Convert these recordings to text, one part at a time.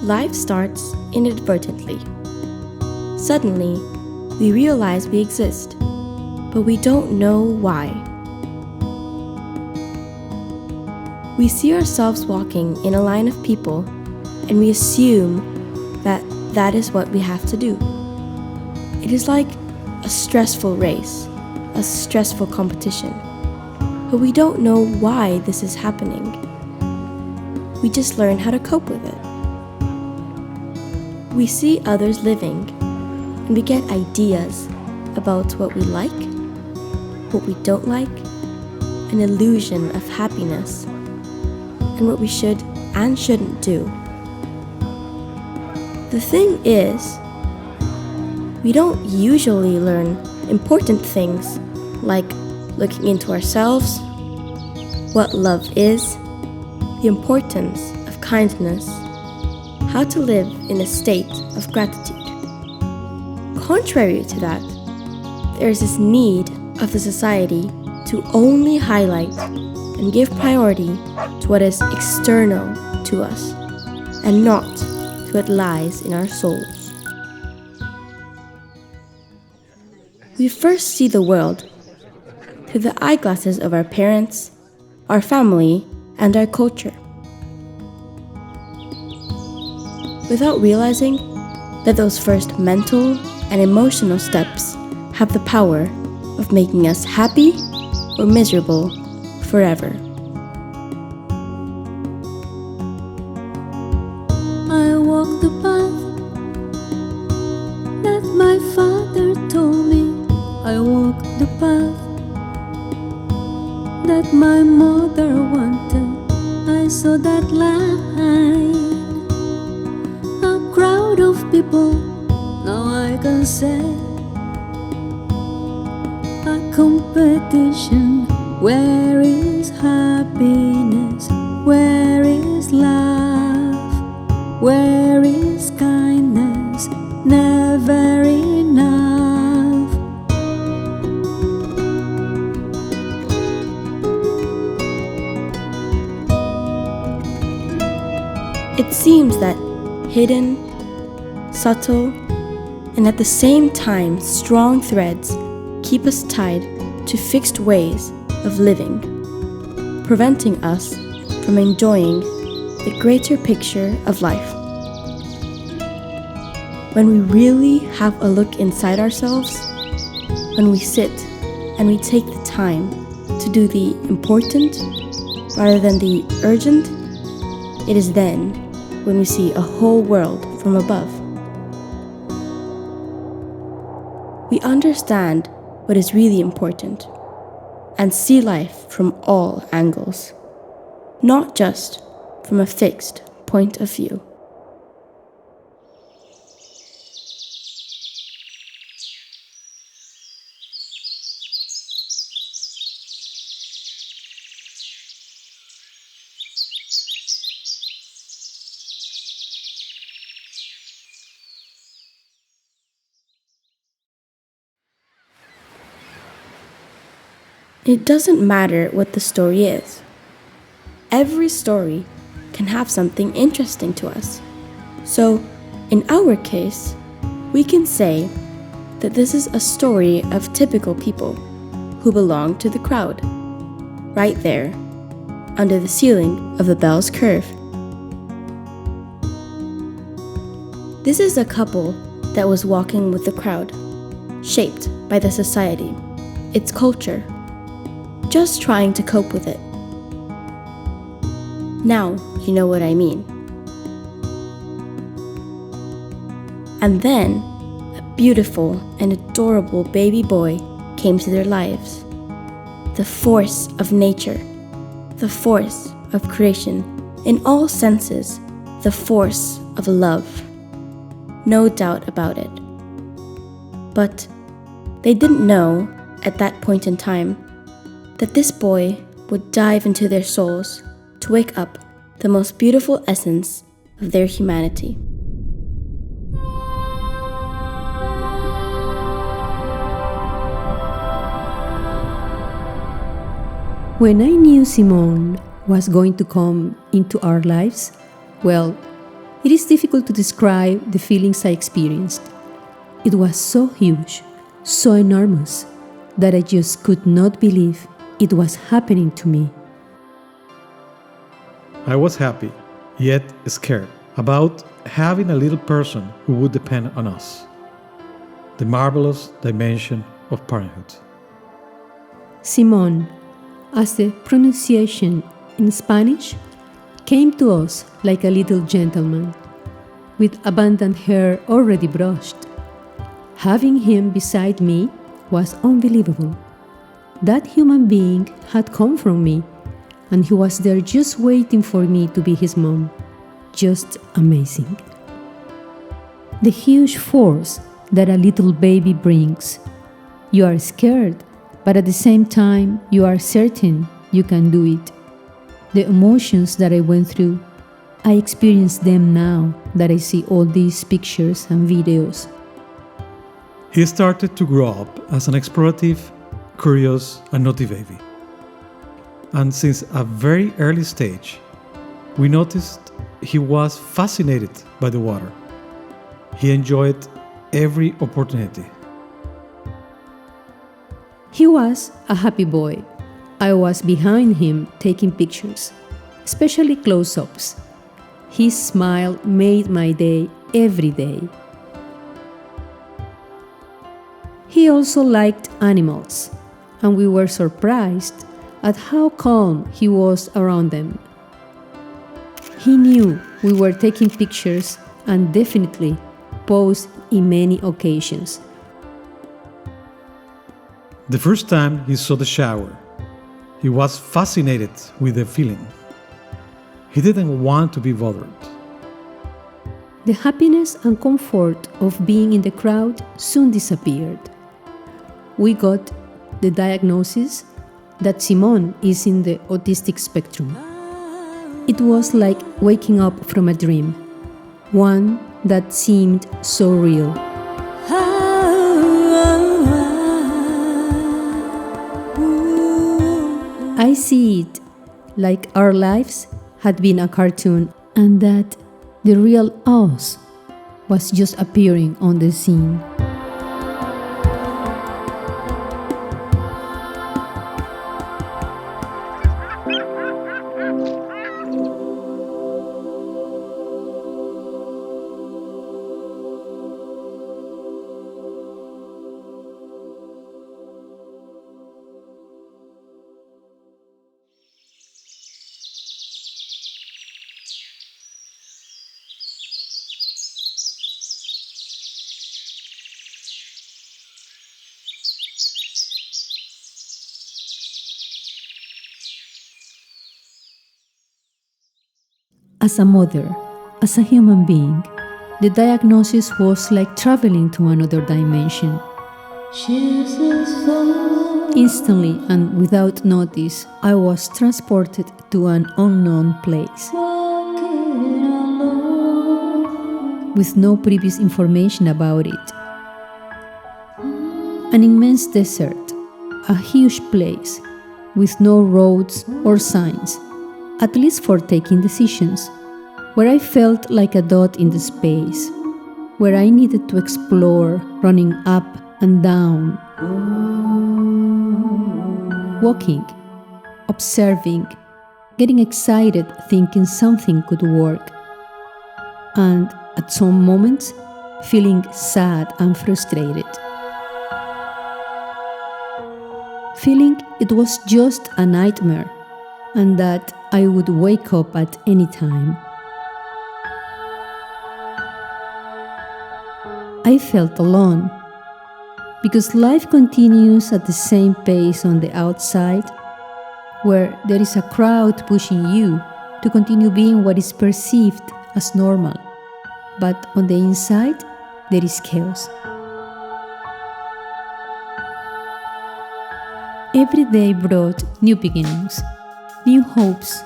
Life starts inadvertently. Suddenly, we realize we exist, but we don't know why. We see ourselves walking in a line of people, and we assume that that is what we have to do. It is like a stressful race, a stressful competition, but we don't know why this is happening. We just learn how to cope with it. We see others living, and we get ideas about what we like, what we don't like, an illusion of happiness, and what we should and shouldn't do. The thing is, we don't usually learn important things like looking into ourselves, what love is, the importance of kindness, how to live in a state of gratitude. Contrary to that, there is this need of the society to only highlight and give priority to what is external to us and not to what lies in our souls. We first see the world through the eyeglasses of our parents, our family, and our culture, without realizing that those first mental and emotional steps have the power of making us happy or miserable forever. I walk the path that my father told me. I walk the path that my mother wanted. I saw that line, a crowd of people. Now I can say a competition. Where is happiness? Where is love? Where is kindness? Never enough. It seems that hidden, subtle, and at the same time strong threads keep us tied to fixed ways of living, preventing us from enjoying the greater picture of life. When we really have a look inside ourselves, when we sit and we take the time to do the important rather than the urgent, it is then when we see a whole world from above. We understand what is really important and see life from all angles, not just from a fixed point of view. It doesn't matter what the story is. Every story can have something interesting to us. So, in our case, we can say that this is a story of typical people who belong to the crowd, right there, under the ceiling of the bell's curve. This is a couple that was walking with the crowd, shaped by the society, its culture, just trying to cope with it. Now you know what I mean. And then a beautiful and adorable baby boy came to their lives. The force of nature, the force of creation, in all senses, the force of love. No doubt about it. But they didn't know at that point in time that this boy would dive into their souls to wake up the most beautiful essence of their humanity. When I knew Simone was going to come into our lives, well, It is difficult to describe the feelings I experienced. It was so huge, so enormous, that I just could not believe it was happening to me. I was happy, yet scared, about having a little person who would depend on us. The marvelous dimension of parenthood. Simón, as the pronunciation in Spanish, came to us like a little gentleman, with abundant hair already brushed. Having him beside me was unbelievable. That human being had come from me, and he was there just waiting for me to be his mom. Just amazing. The huge force that a little baby brings. You are scared, but at the same time, you are certain you can do it. The emotions that I went through, I experience them now that I see all these pictures and videos. He started to grow up as an explorative, curious, and naughty baby. And since a very early stage, we noticed he was fascinated by the water. He enjoyed every opportunity. He was a happy boy. I was behind him taking pictures, especially close-ups. His smile made my day every day. He also liked animals, and we were surprised at how calm he was around them. He knew we were taking pictures and definitely posed in many occasions. The first time he saw the shower, he was fascinated with the feeling. He didn't want to be bothered. The happiness and comfort of being in the crowd soon disappeared. We got the diagnosis that Simón is in the autistic spectrum. It was like waking up from a dream, one that seemed so real. I see it like our lives had been a cartoon and that the real us was just appearing on the scene. As a mother, as a human being, the diagnosis was like traveling to another dimension. Instantly and without notice, I was transported to an unknown place. With no previous information about it. An immense desert, a huge place, with no roads or signs, at least for taking decisions, where I felt like a dot in the space, where I needed to explore, running up and down, walking, observing, getting excited, thinking something could work, and at some moments, feeling sad and frustrated. Feeling it was just a nightmare and that I would wake up at any time. I felt alone because life continues at the same pace on the outside, where there is a crowd pushing you to continue being what is perceived as normal, but on the inside, there is chaos. Every day brought new beginnings, new hopes,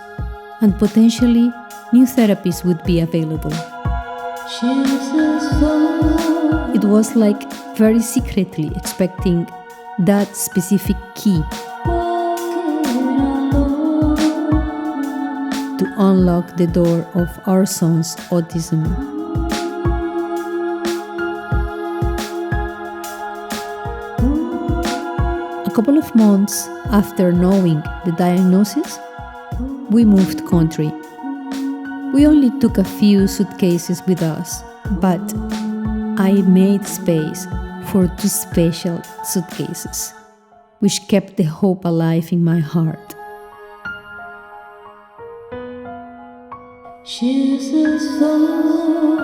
and potentially new therapies would be available. It was like very secretly expecting that specific key to unlock the door of our son's autism. A couple of months after knowing the diagnosis, we moved country. We only took a few suitcases with us, but I made space for 2 special suitcases, which kept the hope alive in my heart. She's a soul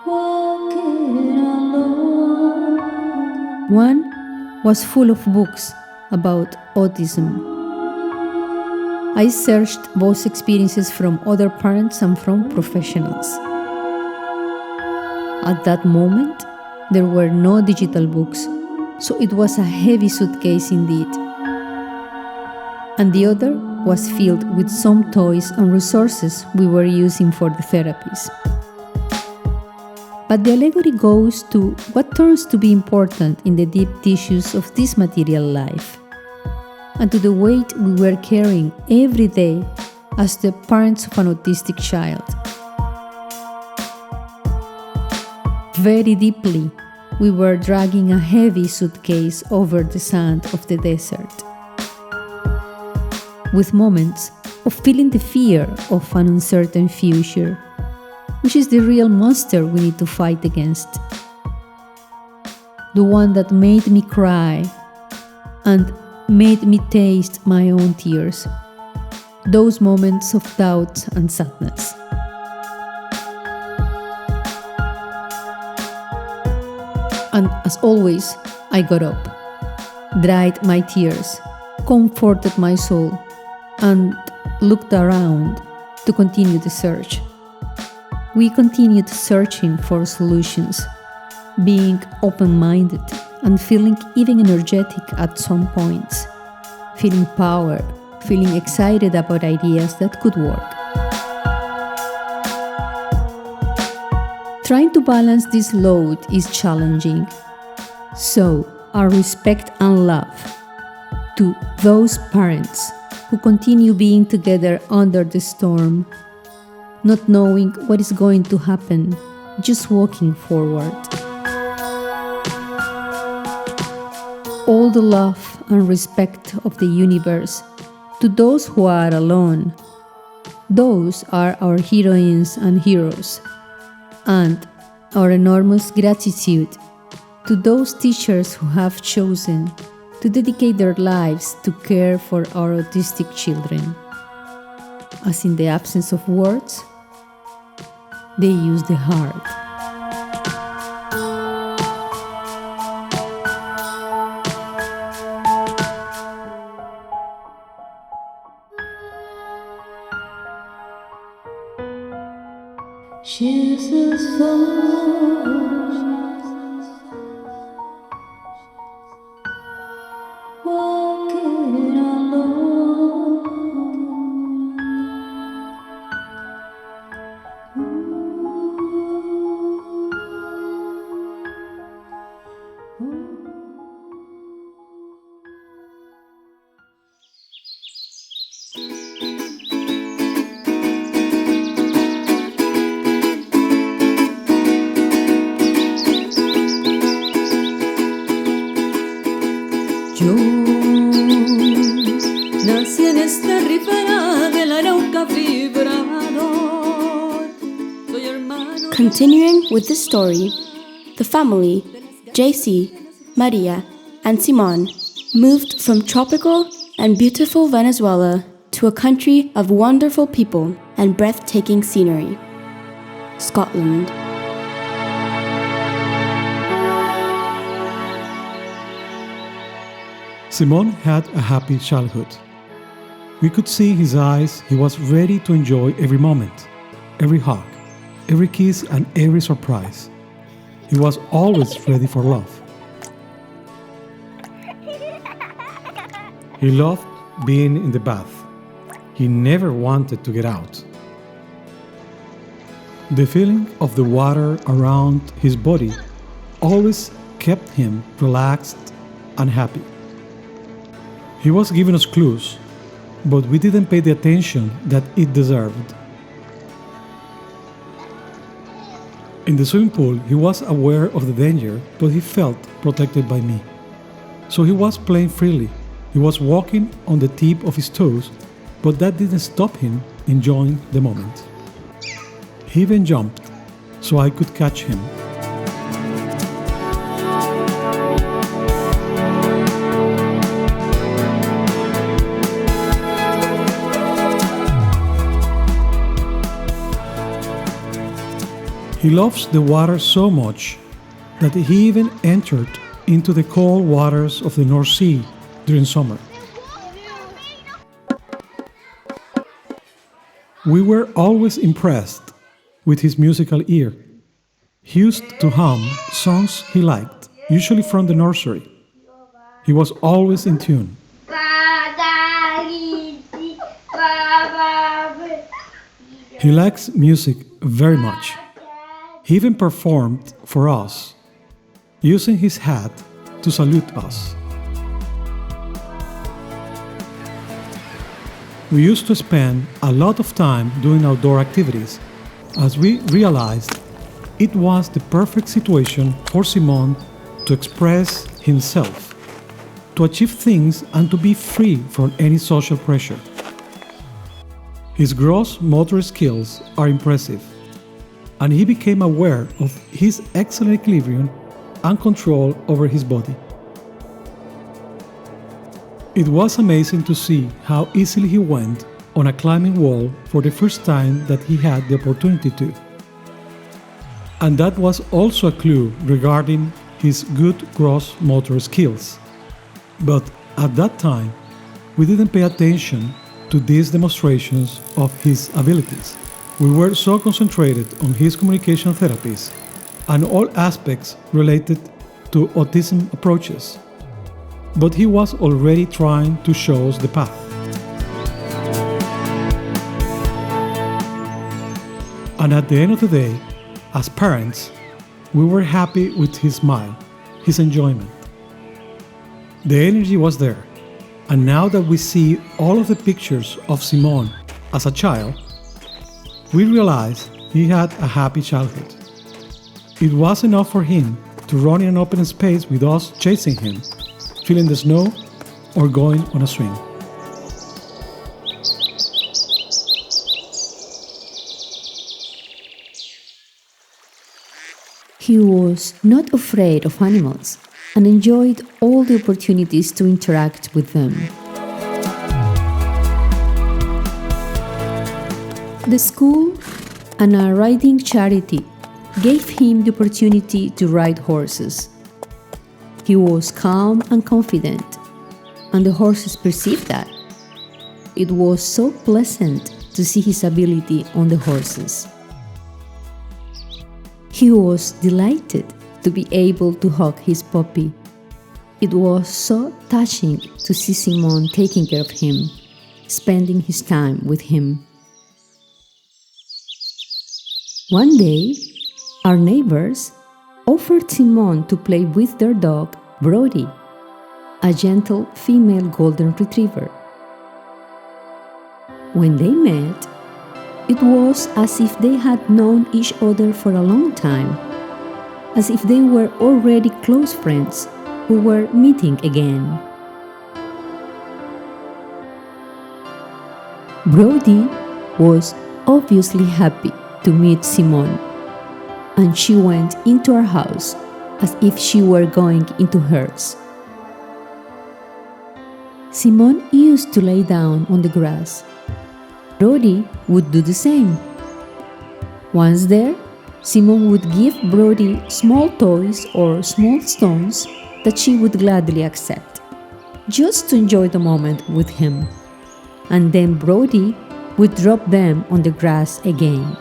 walking alone. One was full of books about autism. I searched both experiences from other parents and from professionals. At that moment, there were no digital books, so it was a heavy suitcase indeed. And the other was filled with some toys and resources we were using for the therapies. But the allegory goes to what turns to be important in the deep tissues of this material life, and to the weight we were carrying every day as the parents of an autistic child. Very deeply, we were dragging a heavy suitcase over the sand of the desert, with moments of feeling the fear of an uncertain future, which is the real monster we need to fight against. The one that made me cry and made me taste my own tears, those moments of doubt and sadness. And as always, I got up, dried my tears, comforted my soul, and looked around to continue the search. We continued searching for solutions, being open-minded and feeling even energetic at some points, feeling power, feeling excited about ideas that could work. Trying to balance this load is challenging, so our respect and love to those parents who continue being together under the storm, not knowing what is going to happen, just walking forward. All the love and respect of the universe to those who are alone. Those are our heroines and heroes. And our enormous gratitude to those teachers who have chosen to dedicate their lives to care for our autistic children. As in the absence of words, they use the heart. She's a soul walking alone. Yo nací en esta ribera del Arauca vibrador. Soy hermano. Continuing with the story, the family, JC, Maria, and Simon, moved from tropical and beautiful Venezuela to a country of wonderful people and breathtaking scenery, Scotland. Simon had a happy childhood. We could see his eyes. He was ready to enjoy every moment, every hug, every kiss, and every surprise. He was always ready for love. He loved being in the bath. He never wanted to get out. The feeling of the water around his body always kept him relaxed and happy. He was giving us clues, but we didn't pay the attention that it deserved. In the swimming pool, he was aware of the danger, but he felt protected by me. So he was playing freely. He was walking on the tip of his toes, but that didn't stop him enjoying the moment. He even jumped, so I could catch him. He loves the water so much that he even entered into the cold waters of the North Sea during summer. We were always impressed with his musical ear. He used to hum songs he liked, usually from the nursery. He was always in tune. He likes music very much. He even performed for us, using his hat to salute us. We used to spend a lot of time doing outdoor activities, as we realized it was the perfect situation for Simon to express himself, to achieve things and to be free from any social pressure. His gross motor skills are impressive, and he became aware of his excellent equilibrium and control over his body. It was amazing to see how easily he went on a climbing wall for the first time that he had the opportunity to. And that was also a clue regarding his good gross motor skills. But at that time, we didn't pay attention to these demonstrations of his abilities. We were so concentrated on his communication therapies and all aspects related to autism approaches. But he was already trying to show us the path. And at the end of the day, as parents, we were happy with his smile, his enjoyment. The energy was there, and now that we see all of the pictures of Simon as a child, we realize he had a happy childhood. It was enough for him to run in an open space with us chasing him, feeling the snow, or going on a swing. He was not afraid of animals and enjoyed all the opportunities to interact with them. The school and a riding charity gave him the opportunity to ride horses. He was calm and confident, and the horses perceived that. It was so pleasant to see his ability on the horses. He was delighted to be able to hug his puppy. It was so touching to see Simon taking care of him, spending his time with him. One day, our neighbors offered Simon to play with their dog, Brody, a gentle female golden retriever. When they met, it was as if they had known each other for a long time, as if they were already close friends who were meeting again. Brody was obviously happy to meet Simon, and she went into our house as if she were going into hers. Simon used to lay down on the grass. Brody would do the same. Once there, Simon would give Brody small toys or small stones that she would gladly accept, just to enjoy the moment with him. And then Brody would drop them on the grass again.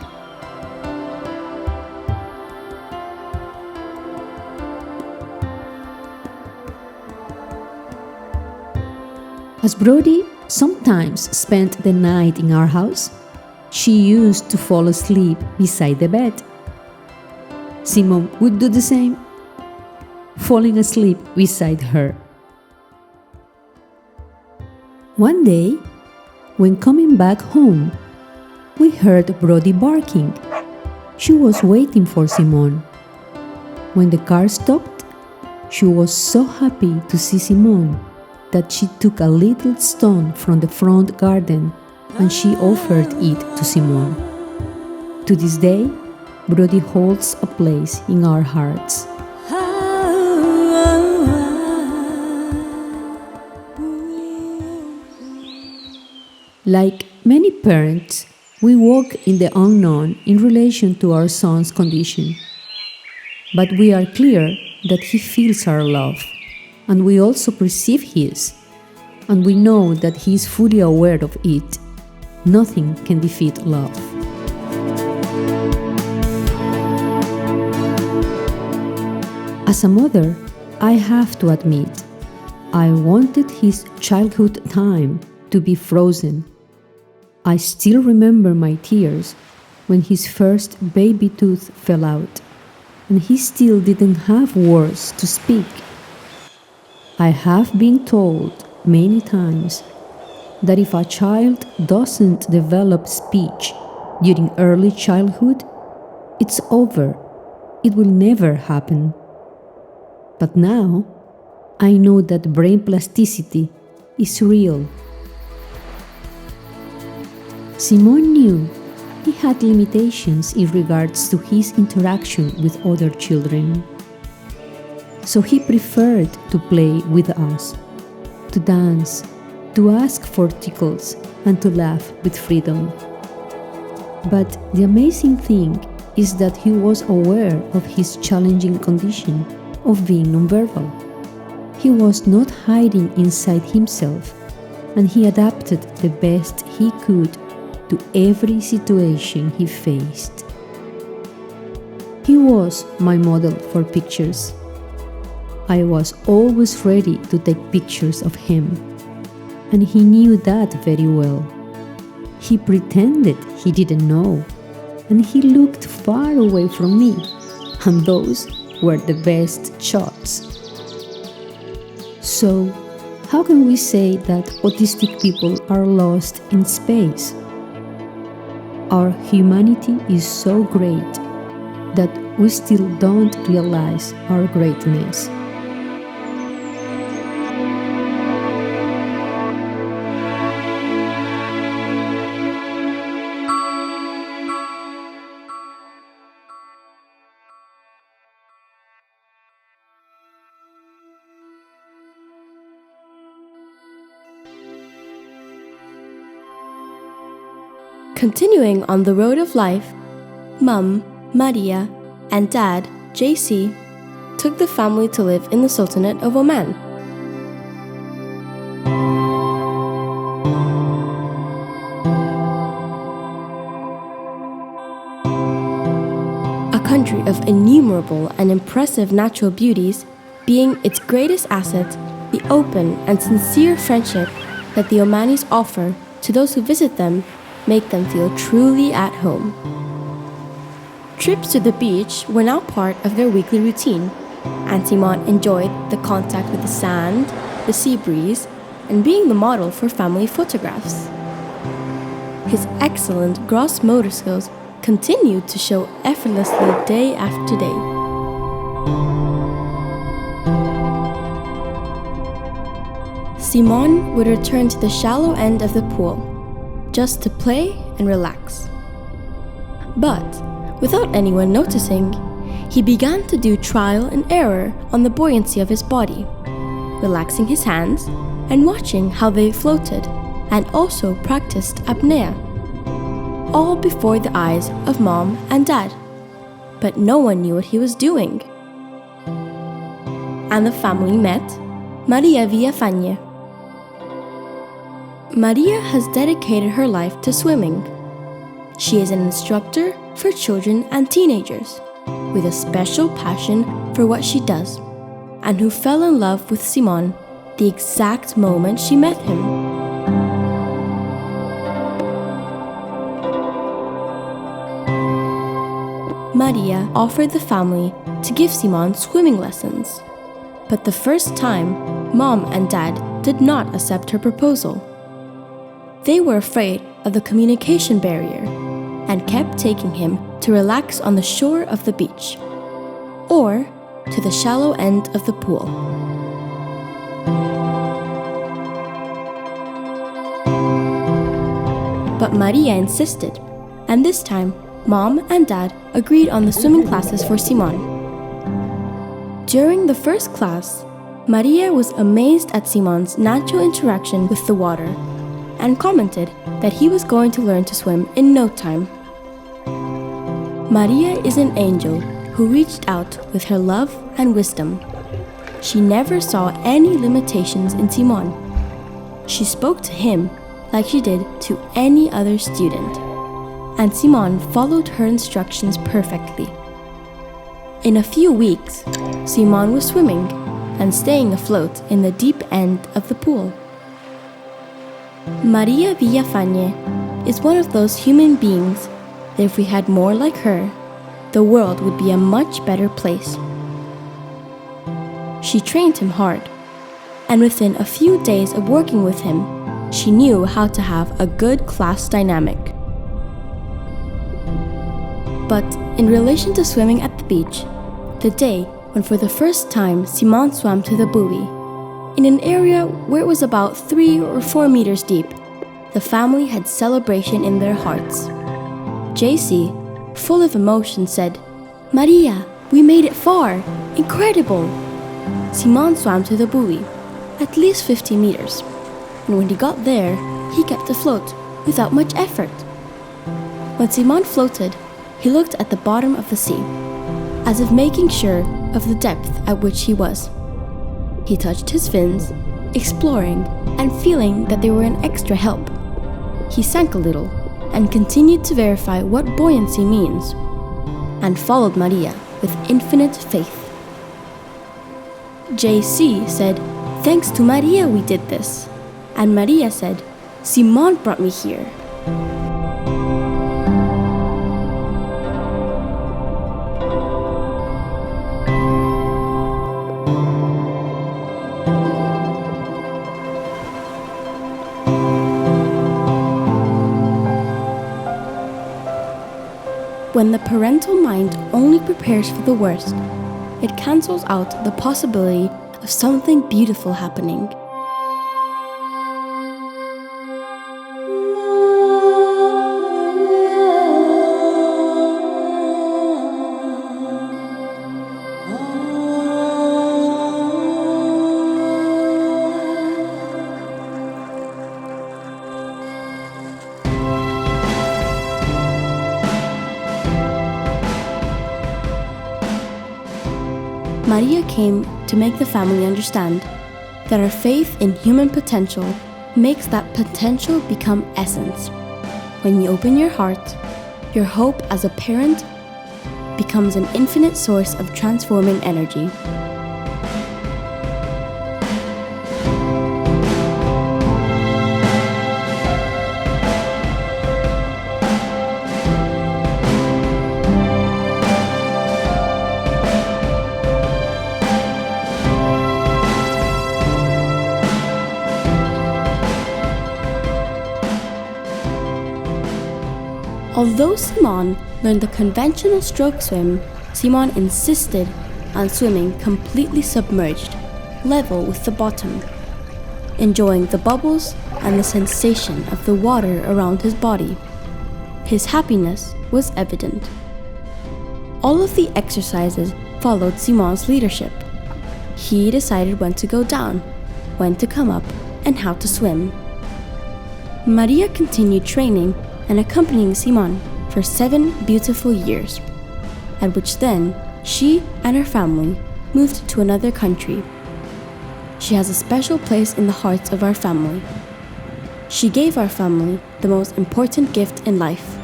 As Brody sometimes spent the night in our house, she used to fall asleep beside the bed. Simon would do the same, falling asleep beside her. One day, when coming back home, we heard Brody barking. She was waiting for Simone. When the car stopped, she was so happy to see Simone that she took a little stone from the front garden and she offered it to Simone. To this day, Brody holds a place in our hearts. Like many parents, we walk in the unknown in relation to our son's condition. But we are clear that he feels our love, and we also perceive his, and we know that he is fully aware of it. Nothing can defeat love. As a mother, I have to admit, I wanted his childhood time to be frozen. I still remember my tears when his first baby tooth fell out, and he still didn't have words to speak. I have been told many times that if a child doesn't develop speech during early childhood, it's over. It will never happen. But now, I know that brain plasticity is real. Simone knew he had limitations in regards to his interaction with other children. So he preferred to play with us, to dance, to ask for tickles, and to laugh with freedom. But the amazing thing is that he was aware of his challenging condition of being nonverbal. He was not hiding inside himself, and he adapted the best he could to every situation he faced. He was my model for pictures. I was always ready to take pictures of him, and he knew that very well. He pretended he didn't know, and he looked far away from me, and those were the best shots. So, how can we say that autistic people are lost in space? Our humanity is so great that we still don't realize our greatness. Continuing on the road of life, Mum, Maria, and Dad, JC, took the family to live in the Sultanate of Oman. A country of innumerable and impressive natural beauties, being its greatest asset the open and sincere friendship that the Omanis offer to those who visit them, make them feel truly at home. Trips to the beach were now part of their weekly routine, and Simone enjoyed the contact with the sand, the sea breeze, and being the model for family photographs. His excellent gross motor skills continued to show effortlessly day after day. Simone would return to the shallow end of the pool, just to play and relax. But, without anyone noticing, he began to do trial and error on the buoyancy of his body, relaxing his hands and watching how they floated, and also practiced apnea, all before the eyes of Mom and Dad. But no one knew what he was doing. And the family met Maria Villafañe. Maria has dedicated her life to swimming. She is an instructor for children and teenagers, with a special passion for what she does, and who fell in love with Simone the exact moment she met him. Maria offered the family to give Simone swimming lessons, but the first time, Mom and Dad did not accept her proposal. They were afraid of the communication barrier and kept taking him to relax on the shore of the beach or to the shallow end of the pool. But Maria insisted, and this time, Mom and Dad agreed on the swimming classes for Simon. During the first class, Maria was amazed at Simon's natural interaction with the water and commented that he was going to learn to swim in no time. Maria is an angel who reached out with her love and wisdom. She never saw any limitations in Simon. She spoke to him like she did to any other student, and Simon followed her instructions perfectly. In a few weeks, Simon was swimming and staying afloat in the deep end of the pool. Maria Villafañe is one of those human beings that if we had more like her, the world would be a much better place. She trained him hard, and within a few days of working with him, she knew how to have a good class dynamic. But in relation to swimming at the beach, the day when for the first time Simon swam to the buoy, in an area where it was about 3 or 4 meters deep, the family had celebration in their hearts. JC, full of emotion, said, "Maria, we made it far! Incredible!" Simon swam to the buoy, at least 50 meters, and when he got there, he kept afloat without much effort. When Simon floated, he looked at the bottom of the sea, as if making sure of the depth at which he was. He touched his fins, exploring and feeling that they were an extra help. He sank a little and continued to verify what buoyancy means, and followed Maria with infinite faith. JC said, "Thanks to Maria we did this." And Maria said, "Simon brought me here." When the parental mind only prepares for the worst, it cancels out the possibility of something beautiful happening. Maria came to make the family understand that our faith in human potential makes that potential become essence. When you open your heart, your hope as a parent becomes an infinite source of transforming energy. Although Simon learned the conventional stroke swim, Simon insisted on swimming completely submerged, level with the bottom, enjoying the bubbles and the sensation of the water around his body. His happiness was evident. All of the exercises followed Simon's leadership. He decided when to go down, when to come up, and how to swim. Maria continued training and accompanying Simon for 7 beautiful years, at which then she and her family moved to another country. She has a special place in the hearts of our family. She gave our family the most important gift in life: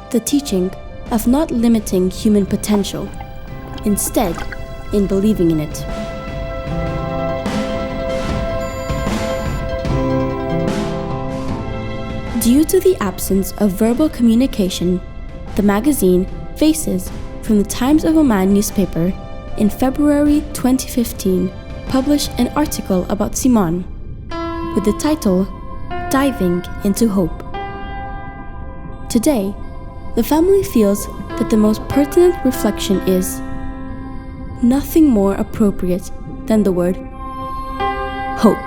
the teaching of not limiting human potential, instead in believing in it. Due to the absence of verbal communication, the magazine Faces from the Times of Oman newspaper in February 2015 published an article about Simon with the title diving into hope. Today, the family feels that the most pertinent reflection is nothing more appropriate than the word hope.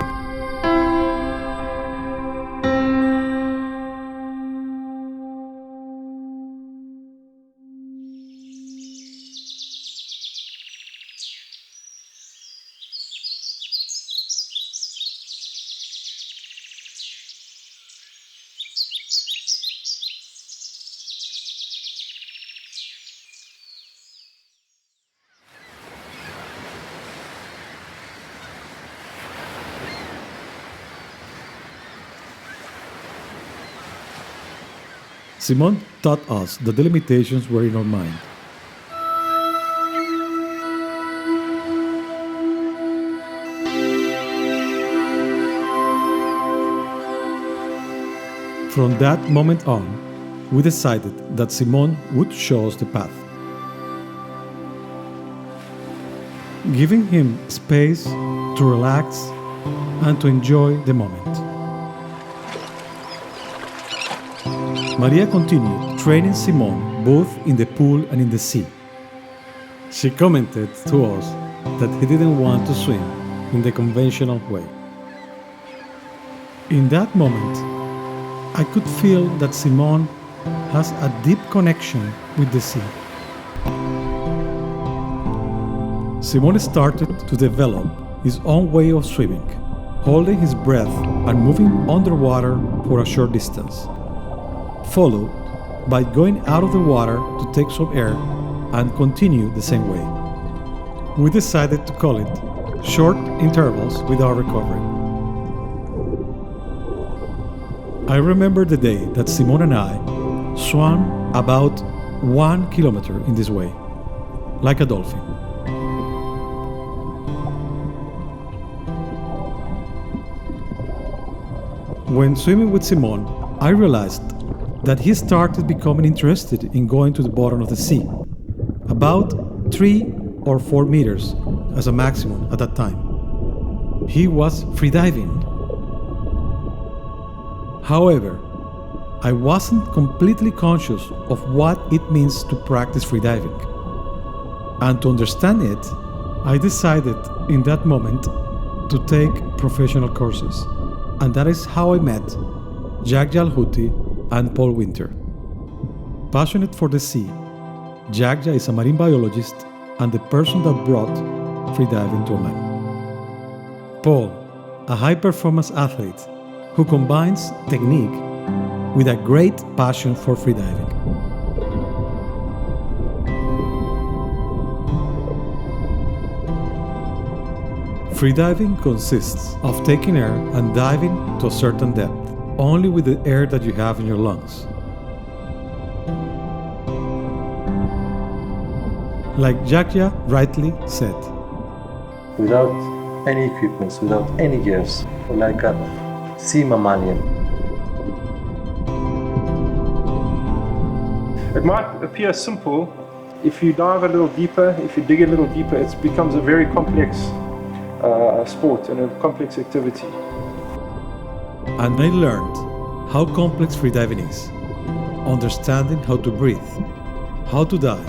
Simone taught us that the limitations were in our mind. From that moment on, we decided that Simone would show us the path. Giving him space to relax and to enjoy the moment. Maria continued training Simone both in the pool and in the sea. She commented to us that he didn't want to swim in the conventional way. In that moment, I could feel that Simone has a deep connection with the sea. Simone started to develop his own way of swimming, holding his breath and moving underwater for a short distance, followed by going out of the water to take some air and continue the same way. We decided to call it short intervals with our recovery. I remember the day that Simone and I swam about 1 kilometer in this way, like a dolphin. When swimming with Simone, I realized that he started becoming interested in going to the bottom of the sea, about 3 or 4 meters as a maximum at that time. He was freediving. However, I wasn't completely conscious of what it means to practice freediving. And to understand it, I decided in that moment to take professional courses. And that is how I met Jack Jalhuti and Paul Winter. Passionate for the sea, Jagja is a marine biologist and the person that brought freediving to Oman. Paul, a high-performance athlete who combines technique with a great passion for freediving. Freediving consists of taking air and diving to a certain depth, only with the air that you have in your lungs. Like Jagja rightly said, without any equipments, without any gears, like a sea mammalian. It might appear simple. If you dive a little deeper, if you dig a little deeper, it becomes a very complex sport and a complex activity. And I learned how complex freediving is, understanding how to breathe, how to dive,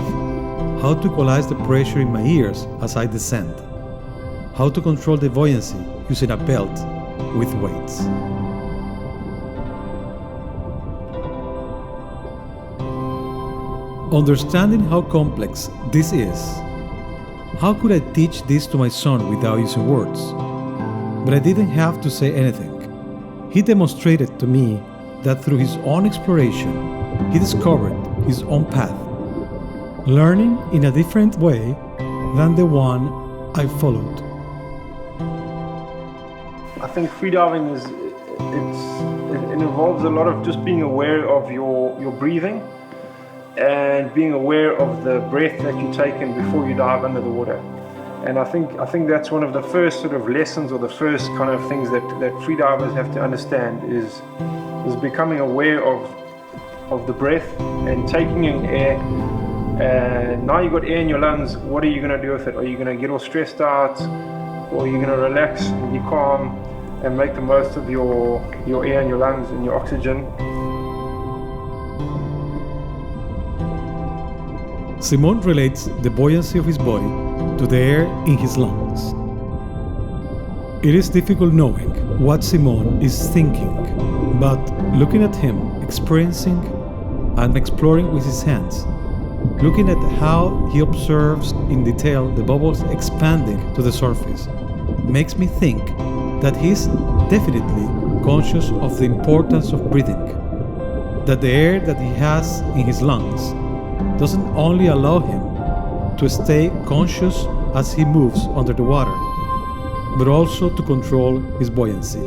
how to equalize the pressure in my ears as I descend, how to control the buoyancy using a belt with weights. Understanding how complex this is, how could I teach this to my son without using words? But I didn't have to say anything. He demonstrated to me that through his own exploration, he discovered his own path, learning in a different way than the one I followed. I think freediving it involves a lot of just being aware of your breathing and being aware of the breath that you take in before you dive under the water. And I think that's one of the first sort of lessons or the first kind of things that freedivers have to understand is becoming aware of the breath and taking in air. And now you've got air in your lungs, what are you going to do with it? Are you going to get all stressed out? Or are you going to relax and be calm? and make the most of your air and your lungs and your oxygen. Simon relates the buoyancy of his body to the air in his lungs. It is difficult knowing what Simon is thinking, but looking at him, experiencing and exploring with his hands, looking at how he observes in detail the bubbles expanding to the surface, makes me think that he is definitely conscious of the importance of breathing, that the air that he has in his lungs doesn't only allow him to stay conscious as he moves under the water, but also to control his buoyancy.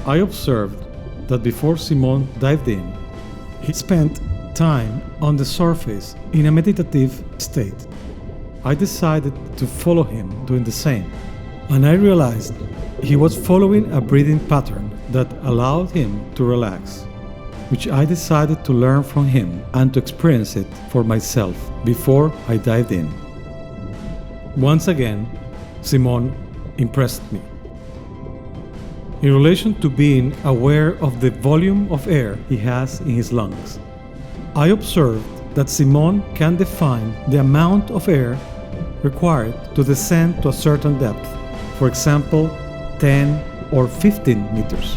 I observed that before Simon dived in, he spent time on the surface in a meditative state. I decided to follow him doing the same, and I realized he was following a breathing pattern that allowed him to relax, which I decided to learn from him and to experience it for myself before I dived in. Once again, Simon impressed me. In relation to being aware of the volume of air he has in his lungs, I observed that Simon can define the amount of air required to descend to a certain depth, for example, 10 or 15 meters,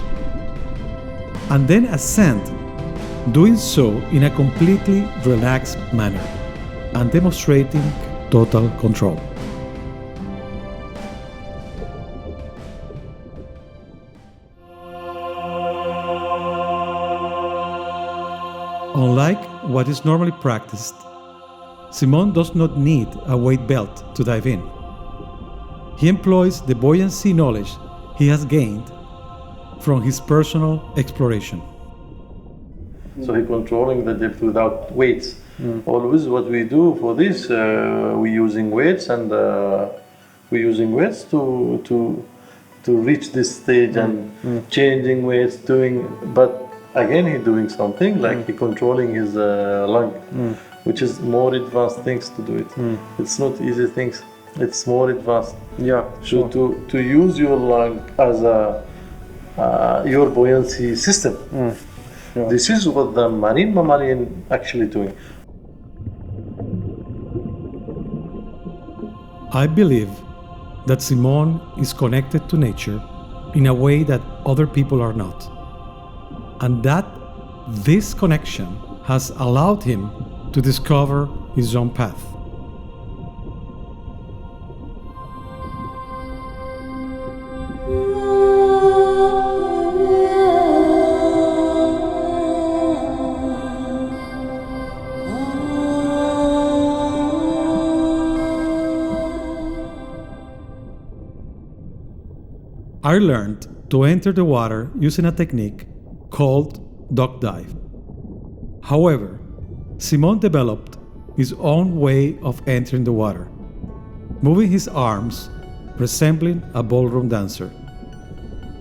and then ascend, doing so in a completely relaxed manner and demonstrating total control. Unlike what is normally practiced, Simon does not need a weight belt to dive in. He employs the buoyancy knowledge he has gained from his personal exploration. So he's controlling the depth without weights. Always what we do for this, we're using weights and to reach this stage and changing weights, but again he's doing something like he controlling his lung, which is more advanced things to do it. It's not easy things, it's more advanced. Yeah, sure. To use your lung as your buoyancy system. Yeah. This is what the marine mammalian actually doing. I believe that Simon is connected to nature in a way that other people are not, and that this connection has allowed him to discover his own path. I learned to enter the water using a technique called duck dive. However, Simon developed his own way of entering the water, moving his arms resembling a ballroom dancer.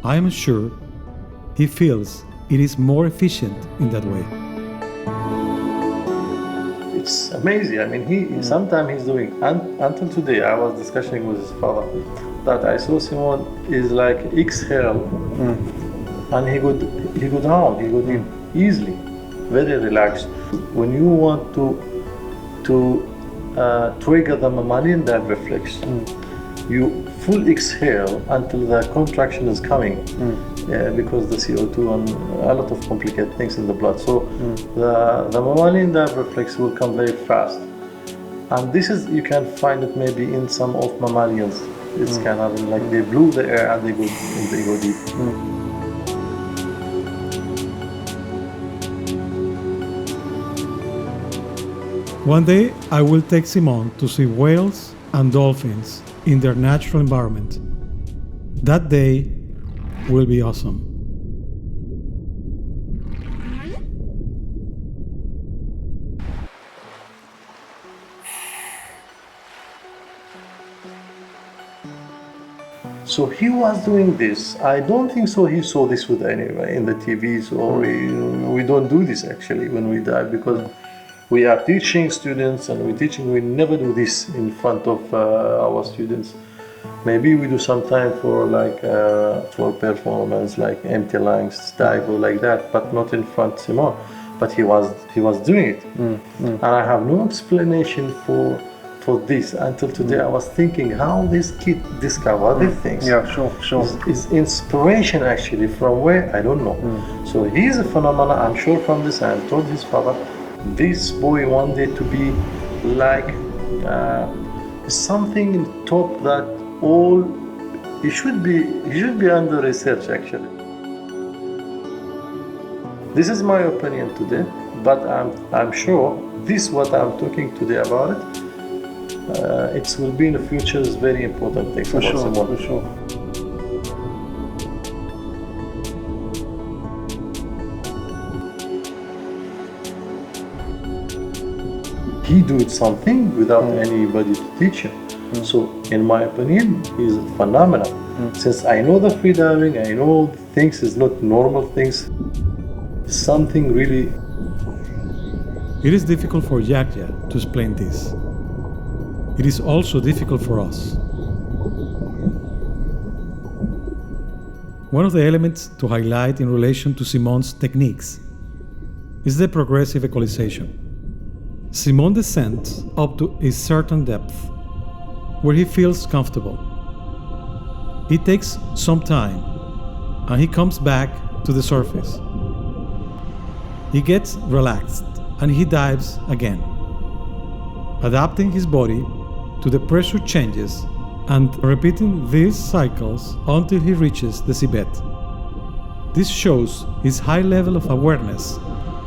I am sure he feels it is more efficient in that way. It's amazing. I mean, sometimes he's doing, until today, I was discussing with his father that I saw Simon is like exhale, and he go down, he go in easily, very relaxed. When you want to trigger the mammalian dive reflex, you full exhale until the contraction is coming, because the CO2 and a lot of complicated things in the blood. So the mammalian dive reflex will come very fast, and this is, you can find it maybe in some of mammalians. It's kind of like they blew the air and they go deep. One day I will take Simon to see whales and dolphins in their natural environment. That day will be awesome. So he was doing this. I don't think so he saw this with anyway in the TVs, or we don't do this actually when we dive, because we are teaching students and we never do this in front of our students. Maybe we do sometime for for performance, like empty lungs dive or like that, but not in front of Simon. But he was doing it, and I have no explanation for this until today. I was thinking how this kid discovered these things. Yeah, sure. Is inspiration actually from where I don't know. So he's a phenomenon. I'm sure from this. I told his father, this boy one day to be like something in top that all he should be under research actually. This is my opinion today, but I'm sure this what I'm talking today about it. It will be in the future is very important thing For sure. He did something without anybody to teach him. So in my opinion, he's phenomenal. Since I know the free diving, I know things is not normal things. Something really. It is difficult for Yahya to explain this. It is also difficult for us. One of the elements to highlight in relation to Simon's techniques is the progressive equalization. Simon descends up to a certain depth where he feels comfortable. It takes some time and he comes back to the surface. He gets relaxed and he dives again, adapting his body to the pressure changes and repeating these cycles until he reaches the seabed. This shows his high level of awareness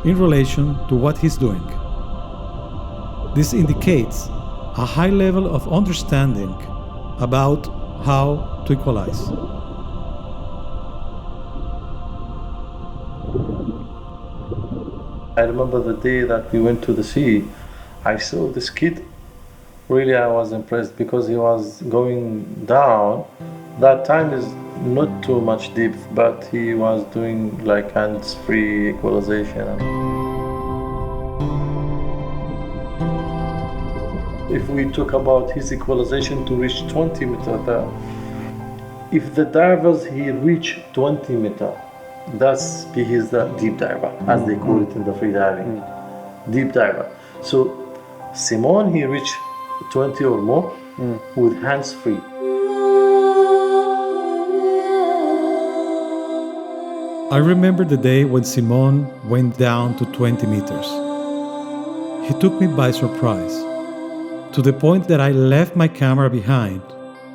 in relation to what he's doing. This indicates a high level of understanding about how to equalize. I remember the day that we went to the sea, I saw this kid. Really, I was impressed because he was going down. That time is not too much deep, but he was doing like hands-free equalization. If we talk about his equalization to reach 20 meters, if the divers he reach 20 meters, he's the deep diver, as they call it in the free diving, deep diver. So Simon, he reached 20 or more with hands free. I remember the day when Simon went down to 20 meters. He took me by surprise, to the point that I left my camera behind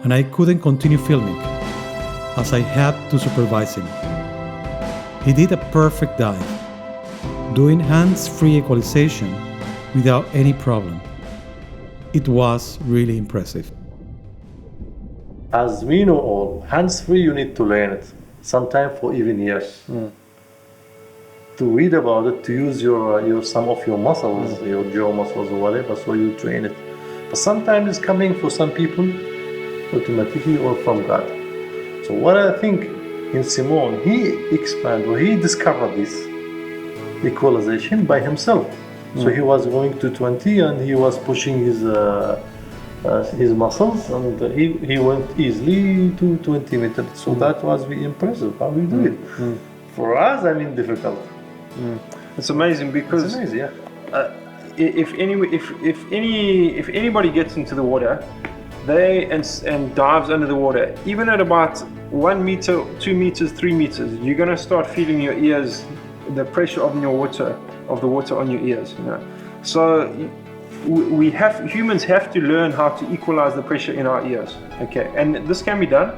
and I couldn't continue filming, as I had to supervise him. He did a perfect dive, doing hands-free equalization without any problem. It was really impressive. As we know all, hands-free you need to learn it, sometimes for even years. To read about it, to use your some of your muscles, your jaw muscles or whatever, so you train it. But sometimes it's coming for some people automatically or from God. So what I think in Simon, he discovered this equalization by himself. So he was going to 20 and he was pushing his muscles, and he went easily to 20 meters. So that was really impressive how we do it. For us, I mean, difficult. It's amazing because It's amazing, yeah. if anybody gets into the water, and dives under the water, even at about 1 meter, 2 meters, 3 meters, you're gonna start feeling your ears, the pressure of the water on your ears. You know, so humans have to learn how to equalize the pressure in our ears. Okay, and this can be done,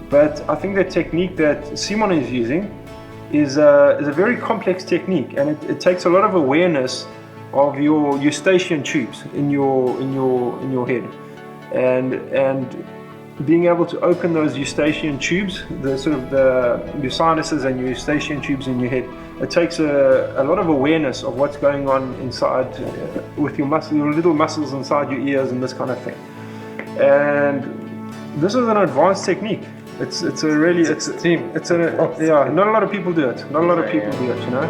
but I think the technique that Simon is using is a very complex technique, and it takes a lot of awareness of your eustachian tubes in your head, and being able to open those eustachian tubes, the sort of your sinuses and your eustachian tubes in your head, it takes a lot of awareness of what's going on inside with your little muscles inside your ears and this kind of thing. And this is an advanced technique. It's not a lot of people do it. Not a lot of people do it, you know.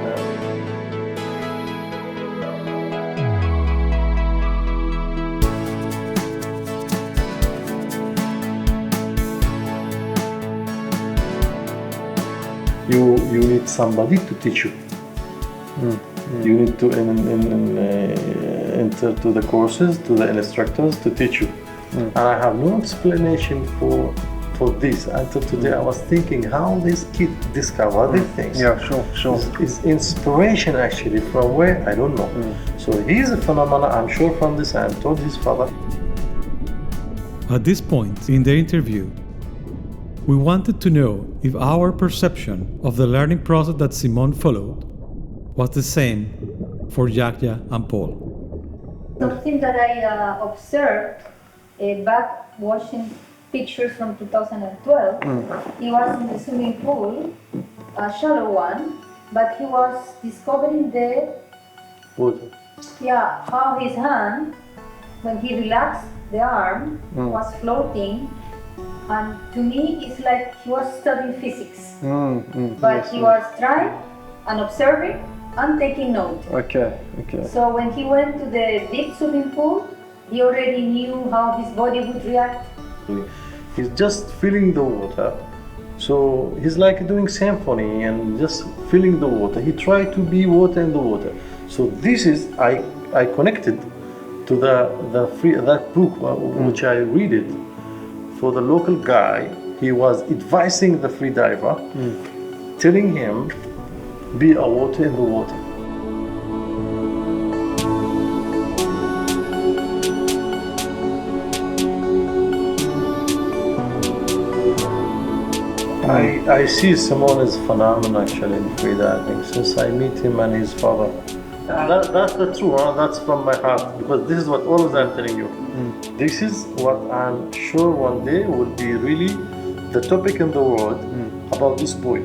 You need somebody to teach you. You need to enter to the courses, to the instructors to teach you. And I have no explanation for this. Until today I was thinking how this kid discovered these things. Yeah, sure. It's inspiration actually from where, I don't know. So he's a phenomenon, I'm sure from this, I told his father. At this point in the interview, we wanted to know if our perception of the learning process that Simon followed was the same for Yahya and Paul. Something that I observed back watching pictures from 2012, he was in the swimming pool, a shallow one, but he was discovering Water. how his hand, when he relaxed the arm, was floating. And to me, it's like he was studying physics. But he was trying and observing and taking note. Okay. So when he went to the deep swimming pool, he already knew how his body would react. He's just feeling the water. So he's like doing symphony and just feeling the water. He tried to be water in the water. So this is, I connected to that book which I read it. For the local guy, he was advising the free diver, telling him, be a water in the water. I see Simon is phenomenal actually in free diving since I meet him and his father. That's the truth, that's from my heart, because this is what always I'm telling you. This is what I'm sure one day will be really the topic in the world about this boy.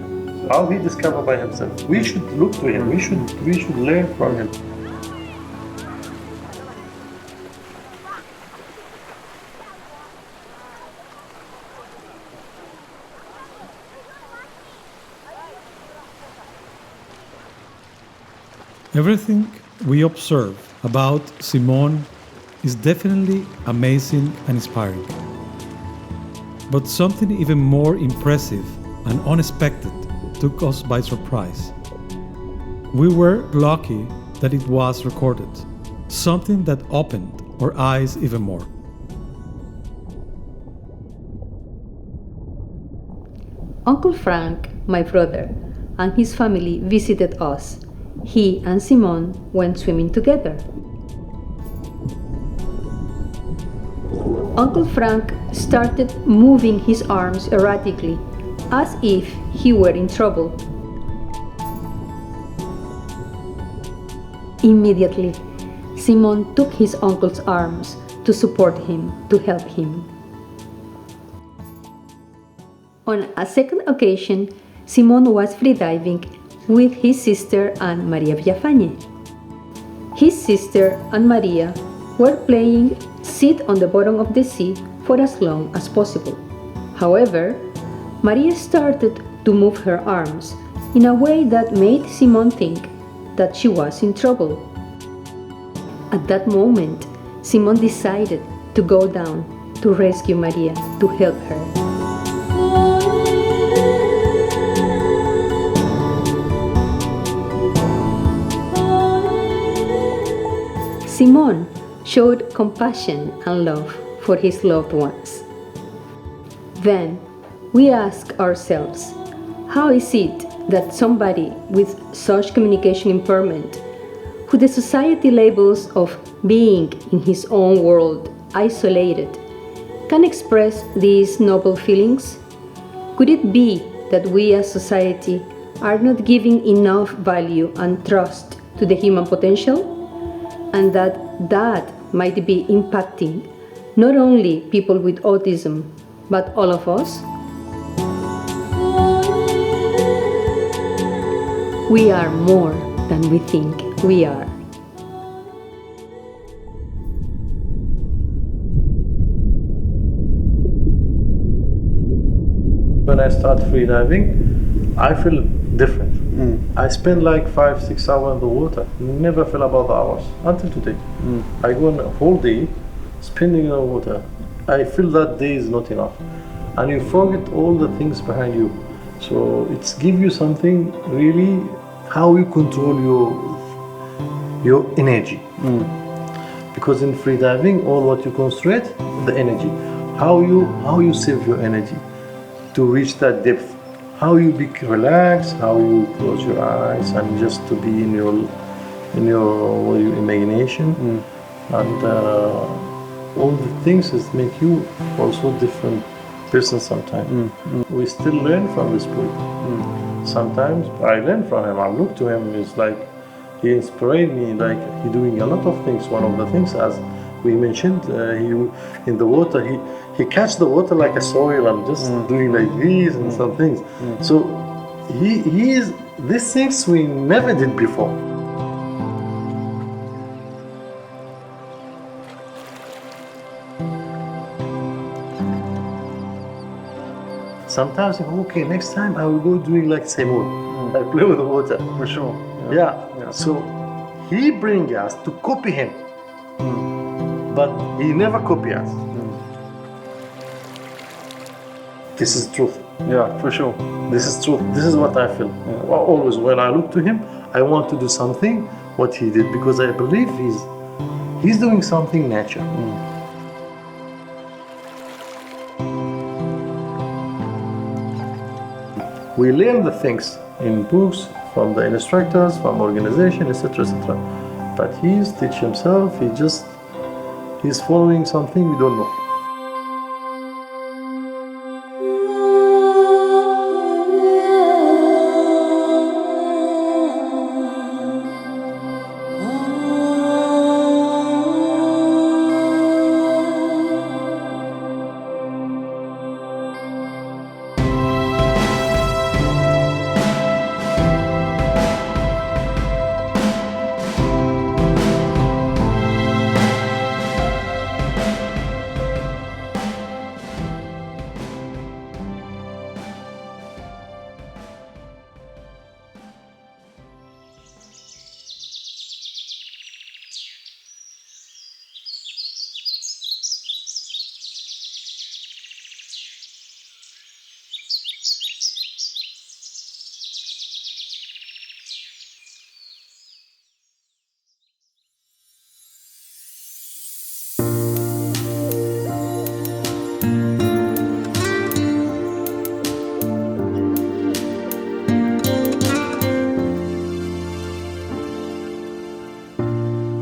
How he discovered by himself. We should look to him, we should learn from him. Everything we observe about Simon is definitely amazing and inspiring. But something even more impressive and unexpected took us by surprise. We were lucky that it was recorded, something that opened our eyes even more. Uncle Frank, my brother, and his family visited us. He and Simon went swimming together. Uncle Frank started moving his arms erratically, as if he were in trouble. Immediately, Simon took his uncle's arms to support him, to help him. On a second occasion, Simon was freediving with his sister and Maria Villafañe. His sister and Maria were playing sit on the bottom of the sea for as long as possible. However, Maria started to move her arms in a way that made Simon think that she was in trouble. At that moment, Simon decided to go down to rescue Maria, to help her. Simon showed compassion and love for his loved ones. Then we ask ourselves, how is it that somebody with such communication impairment, who the society labels of being in his own world, isolated, can express these noble feelings? Could it be that we as society are not giving enough value and trust to the human potential? And that might be impacting not only people with autism, But all of us, we are more than we think we are. When I start freediving, I feel different. I spend like 5-6 hours in the water, never feel about the hours until today. I go a whole day spending in the water. I feel that day is not enough, and you forget all the things behind you. So it's give you something really how you control your energy. Because in freediving, all what you concentrate the energy, how you save your energy to reach that depth, how you be relaxed, how you close your eyes and just to be in your imagination, and all the things that make you also different person sometimes. We still learn from this boy. Sometimes I learn from him. I look to him. It's like he inspired me. Like he doing a lot of things. One of the things, as we mentioned, he in the water he catch the water like a soil and just doing like these and some things. So he is these things we never did before. Sometimes I go, okay, next time I will go doing like same way. I play with the water. For sure. Yeah. So he bring us to copy him, but he never copy us. This is truth. Yeah, for sure. This is truth. This is what I feel. Always when I look to him, I want to do something what he did, because I believe he's doing something natural. We learn the things in books, from the instructors, from organization, etc., etc. But he's teach himself. He's following something we don't know.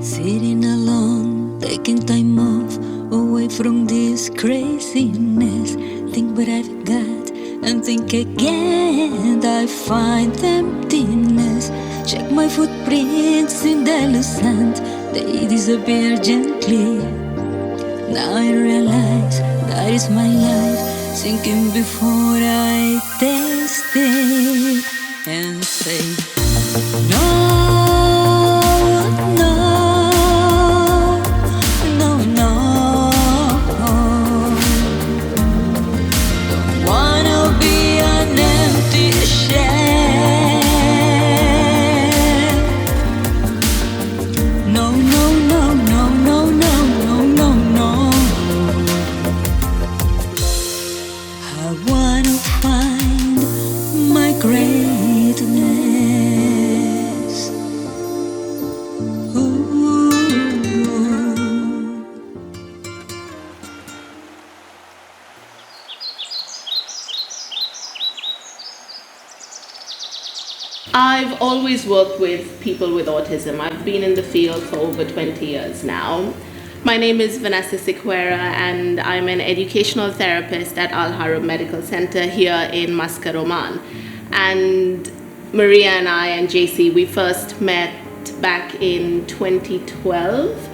Sitting alone, taking time off, away from this craziness. Think what I've got and think again. I find emptiness. Check my footprints in the loose sand, they disappear gently. Now I realize that is my life, sinking before I taste it and say no. I've always worked with people with autism. I've been in the field for over 20 years now. My name is Vanessa Siquera and I'm an educational therapist at Al Haram Medical Center here in Muscat, Oman. And Maria and I and JC, we first met back in 2012.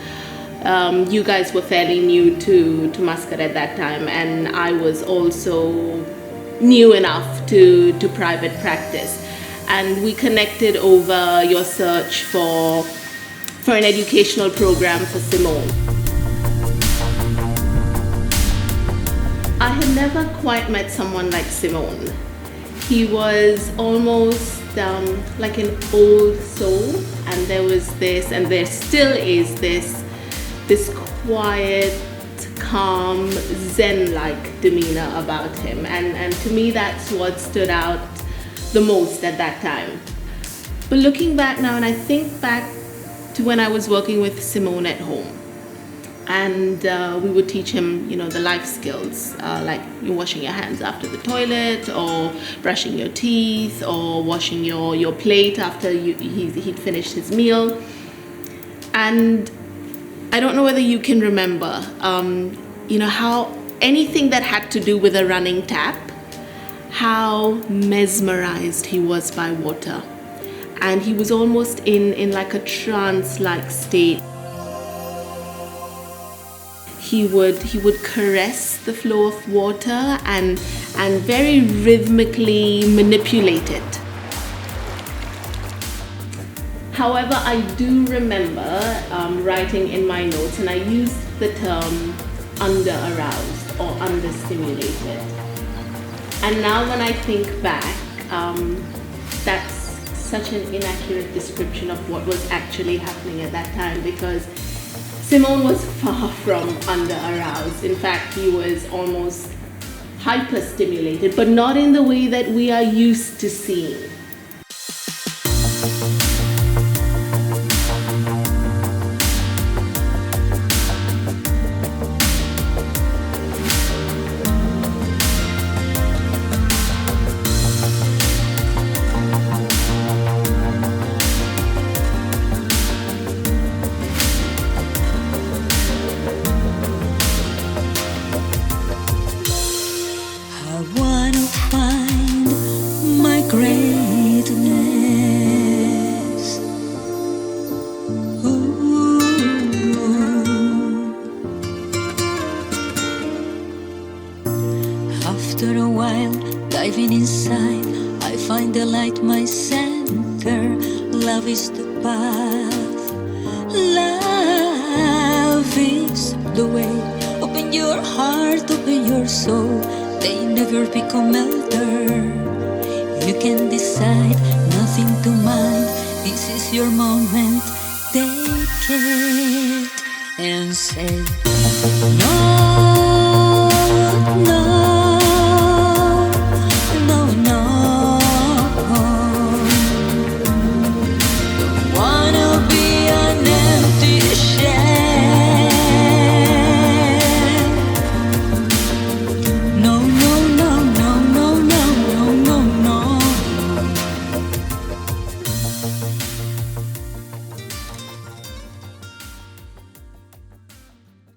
You guys were fairly new to Muscat at that time, and I was also new enough to private practice. And we connected over your search for an educational program for Simone. I had never quite met someone like Simone. He was almost like an old soul, and there was this, and there still is this quiet, calm, Zen-like demeanor about him, and to me that's what stood out the most at that time. But looking back now, and I think back to when I was working with Simone at home, and we would teach him, the life skills, like washing your hands after the toilet, or brushing your teeth, or washing your plate after he'd finished his meal. And I don't know whether you can remember, how anything that had to do with a running tap, how mesmerized he was by water. And he was almost in like a trance-like state. He would caress the flow of water and very rhythmically manipulate it. However, I do remember writing in my notes, and I used the term under-aroused or under-stimulated. And now when I think back, that's such an inaccurate description of what was actually happening at that time, because Simone was far from under-aroused. In fact, he was almost hyper-stimulated, but not in the way that we are used to seeing. Greatness. After a while, diving inside, I find the light, my center. Love is the path. Love is the way. Open your heart, open your soul. They never become elder. You can decide, nothing to mind. This is your moment. Take it and say no, no, no, no. Don't wanna be an empty shell. No, no, no, no, no, no, no, no, no.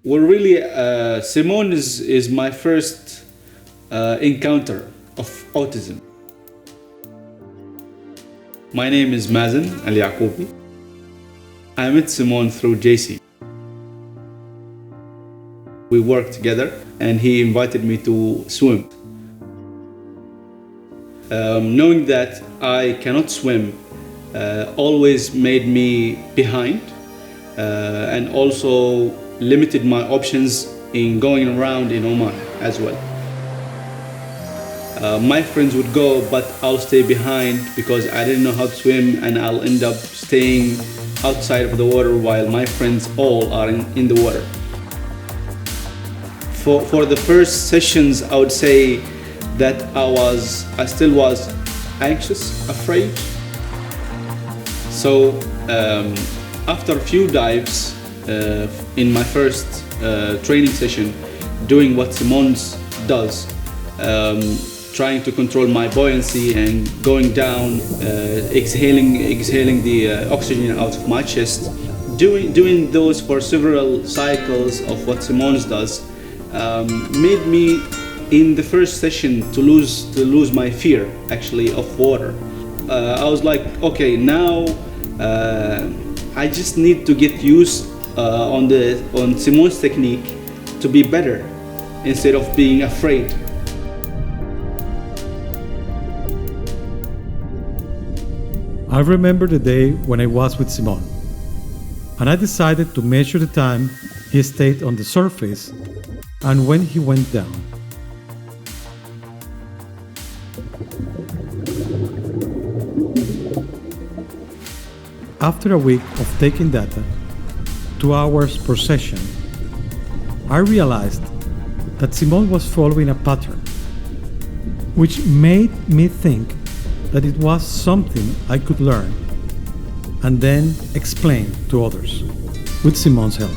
Well, really, Simone is my first encounter of autism. My name is Mazen Al-Yaqoubi. I met Simone through JC. We worked together and he invited me to swim. Knowing that I cannot swim always made me behind and also limited my options in going around in Oman as well. My friends would go, but I'll stay behind because I didn't know how to swim, and I'll end up staying outside of the water while my friends all are in the water. For the first sessions, I would say that I still was anxious, afraid. So after a few dives in my first training session, doing what Simone does, trying to control my buoyancy and going down, exhaling the oxygen out of my chest, doing those for several cycles of what Simone does, made me in the first session to lose my fear actually of water. I was like, okay, now I just need to get used on Simon's technique to be better instead of being afraid. I remember the day when I was with Simon, and I decided to measure the time he stayed on the surface and when he went down. After a week of taking data, 2 hours per session, I realized that Simon was following a pattern, which made me think that it was something I could learn and then explain to others with Simon's help.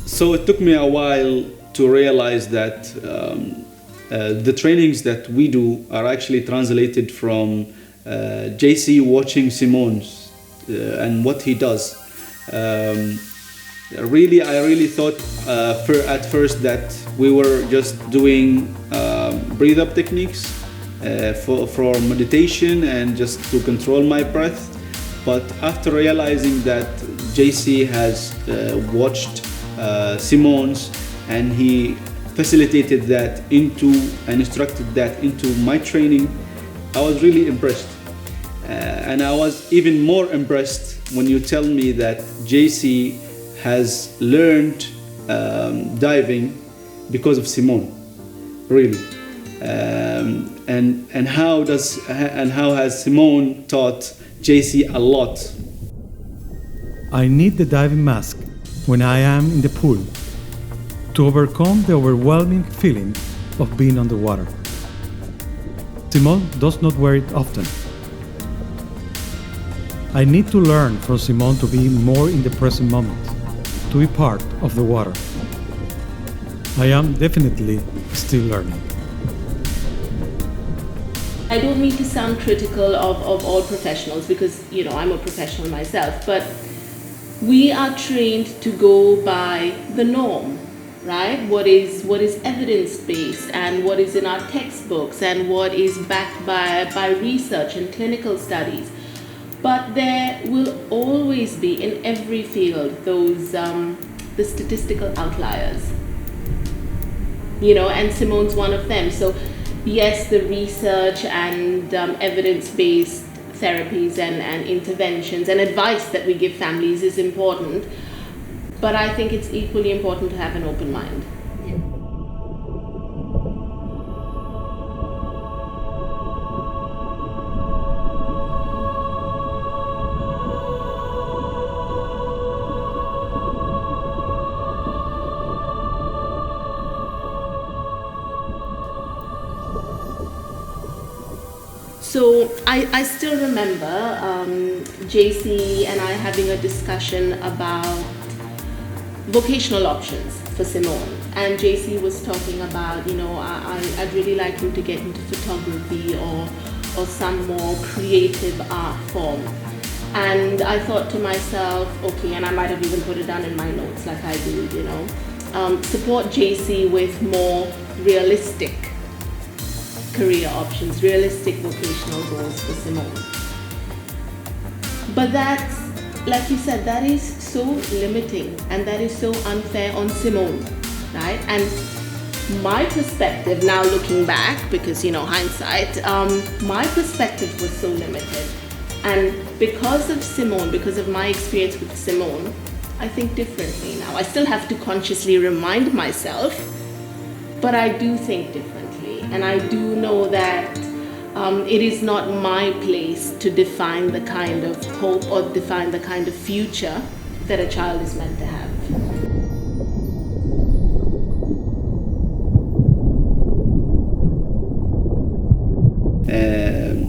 So it took me a while to realize that the trainings that we do are actually translated from JC watching Simon's and what he does. I really thought at first that we were just doing breathe up techniques for meditation and just to control my breath. But after realizing that JC has watched Simon's and he facilitated that into and instructed that into my training, I was really impressed. And I was even more impressed when you tell me that JC has learned diving because of Simon, really. And how has Simon taught JC a lot? I need the diving mask when I am in the pool to overcome the overwhelming feeling of being underwater. Simon does not wear it often. I need to learn from Simon to be more in the present moment, to be part of the water. I am definitely still learning. I don't mean to sound critical of all professionals because, I'm a professional myself, but we are trained to go by the norm, right? What is evidence-based and what is in our textbooks and what is backed by research and clinical studies. But there will always be in every field those the statistical outliers, and Simon's one of them. So yes, the research and evidence-based therapies and interventions and advice that we give families is important, but I think it's equally important to have an open mind. So I still remember JC and I having a discussion about vocational options for Simone. And JC was talking about, I'd really like him to get into photography or some more creative art form. And I thought to myself, okay, and I might have even put it down in my notes like I do, support JC with more realistic career options, realistic vocational goals for Simone. But that's, like you said, that is so limiting and that is so unfair on Simone, right? And my perspective now looking back, because hindsight, my perspective was so limited. And because of Simone, because of my experience with Simone, I think differently now. I still have to consciously remind myself, but I do think differently. And I do know that it is not my place to define the kind of hope or define the kind of future that a child is meant to have.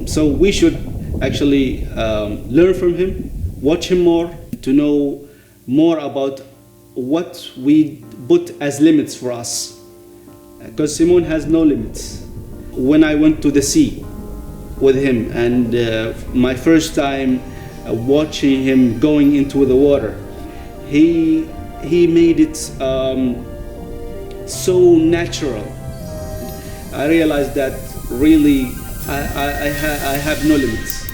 So we should actually learn from him, watch him more, to know more about what we put as limits for us. Because Simone has no limits. when I went to the sea with him, and my first time watching him going into the water, he made it so natural. I realized that really I have no limits.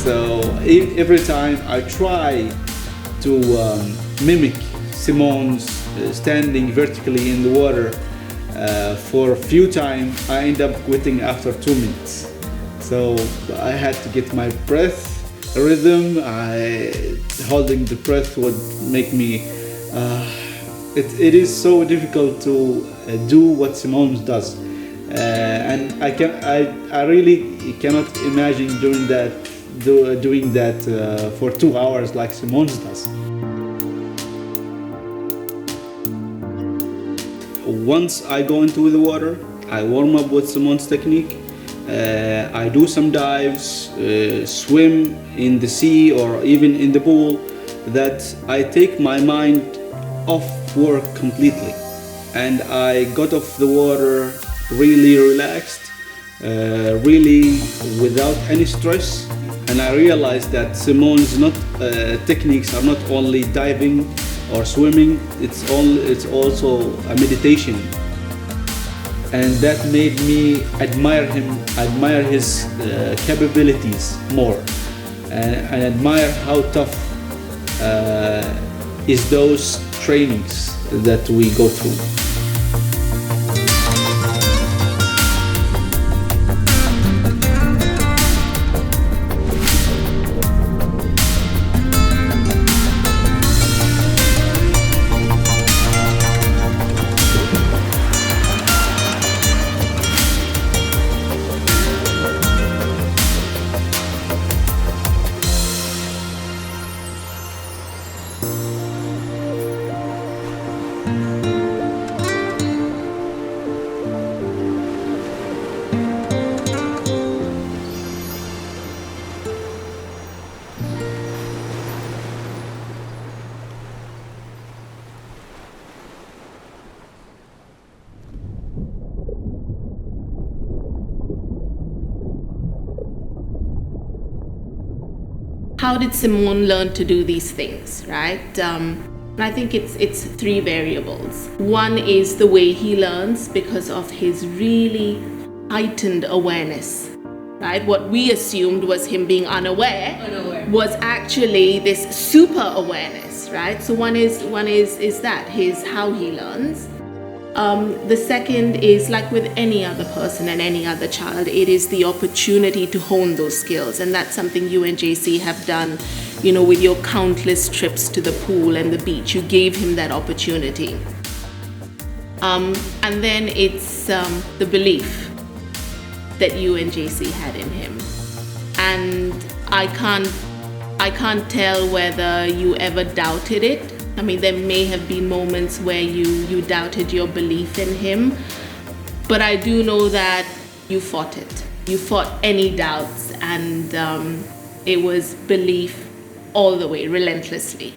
So every time I try to mimic Simone's standing vertically in the water for a few times, I end up quitting after 2 minutes. So I had to get my breath rhythm. Holding the breath would make me. It is so difficult to do what Simone does, and I really cannot imagine doing that for 2 hours like Simone does. Once I go into the water, I warm up with Simone's technique. I do some dives, swim in the sea or even in the pool, that I take my mind off work completely. And I got off the water really relaxed, really without any stress. And I realized that Simone's techniques are not only diving or swimming, it's also a meditation. And that made me admire his capabilities more, and admire how tough is those trainings that we go through. How did Simone learn to do these things, right? I think it's 3 variables. One is the way he learns because of his really heightened awareness, right? What we assumed was him being unaware was actually this super awareness, right? So one is that his how he learns. The second is, like with any other person and any other child, it is the opportunity to hone those skills, and that's something you and JC have done, with your countless trips to the pool and the beach. You gave him that opportunity. And then it's the belief that you and JC had in him, and I can't tell whether you ever doubted it. I mean, there may have been moments where you doubted your belief in him, but I do know that you fought it. You fought any doubts, and it was belief all the way, relentlessly.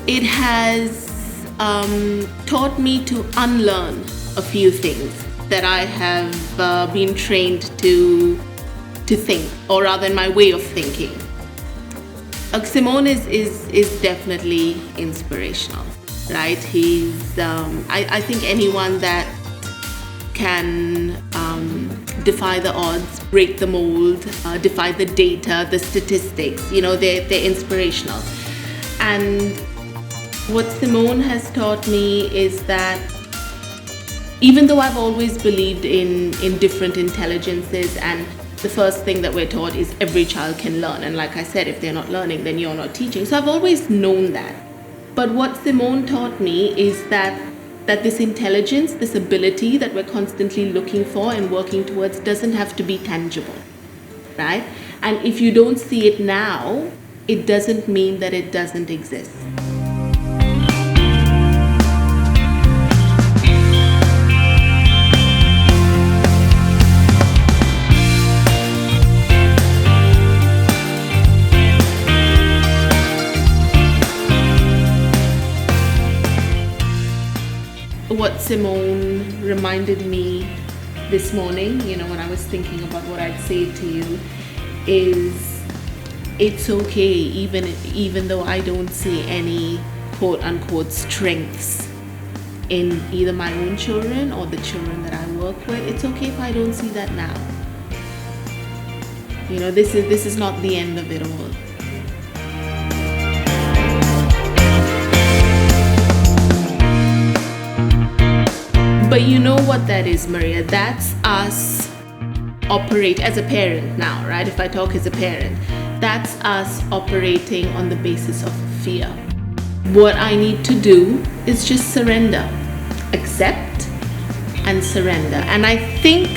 It has taught me to unlearn a few things that I have been trained to think, or rather in my way of thinking. Simone is definitely inspirational, right? He's I think anyone that can defy the odds, break the mold, defy the data, the statistics, they're inspirational. And what Simone has taught me is that even though I've always believed in different intelligences, and the first thing that we're taught is every child can learn, and like I said, if they're not learning, then you're not teaching. So I've always known that. But what Simone taught me is that this intelligence, this ability that we're constantly looking for and working towards, doesn't have to be tangible, right? And if you don't see it now, it doesn't mean that it doesn't exist. what Simone reminded me this morning, when I was thinking about what I'd say to you, is it's okay, even though I don't see any quote unquote strengths in either my own children or the children that I work with. It's okay if I don't see that now. This is not the end of it all. But you know what that is, Maria? That's us operate as a parent now, right? If I talk as a parent, that's us operating on the basis of fear. What I need to do is just surrender, accept and surrender. And I think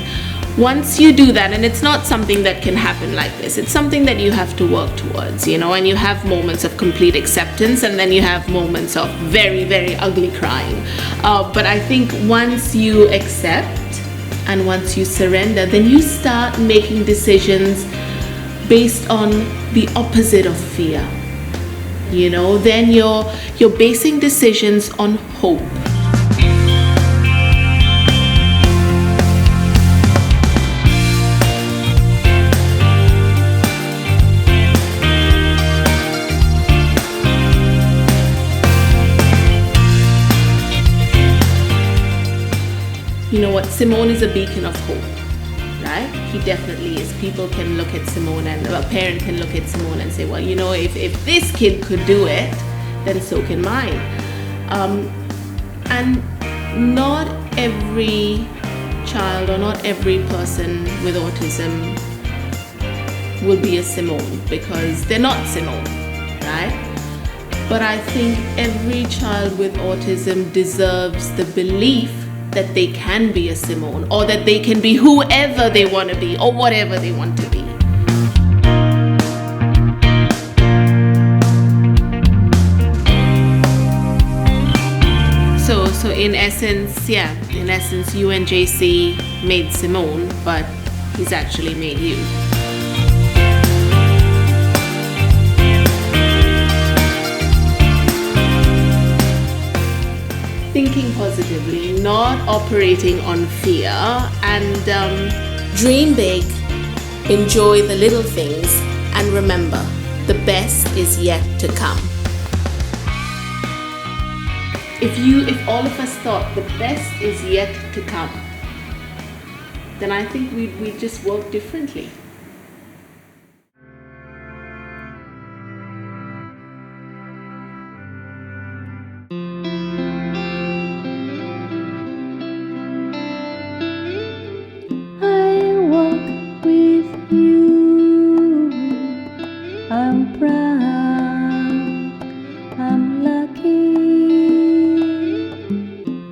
once you do that, and it's not something that can happen like this, it's something that you have to work towards, and you have moments of complete acceptance, and then you have moments of very, very ugly crying. But I think once you accept and once you surrender, then you start making decisions based on the opposite of fear. Then you're basing decisions on hope. You know what? Simone is a beacon of hope, right? He definitely is. People can look at Simone, and a parent can look at Simone and say, well, if this kid could do it, then so can mine. And not every child or not every person with autism will be a Simone, because they're not Simone, right? But I think every child with autism deserves the belief that they can be a Simone, or that they can be whoever they want to be, or whatever they want to be. So in essence, UNJC made Simone, but he's actually made you. Thinking positively, not operating on fear, and Dream big, enjoy the little things, and remember, the best is yet to come. If all of us thought the best is yet to come, then I think we'd just work differently. I'm proud, I'm lucky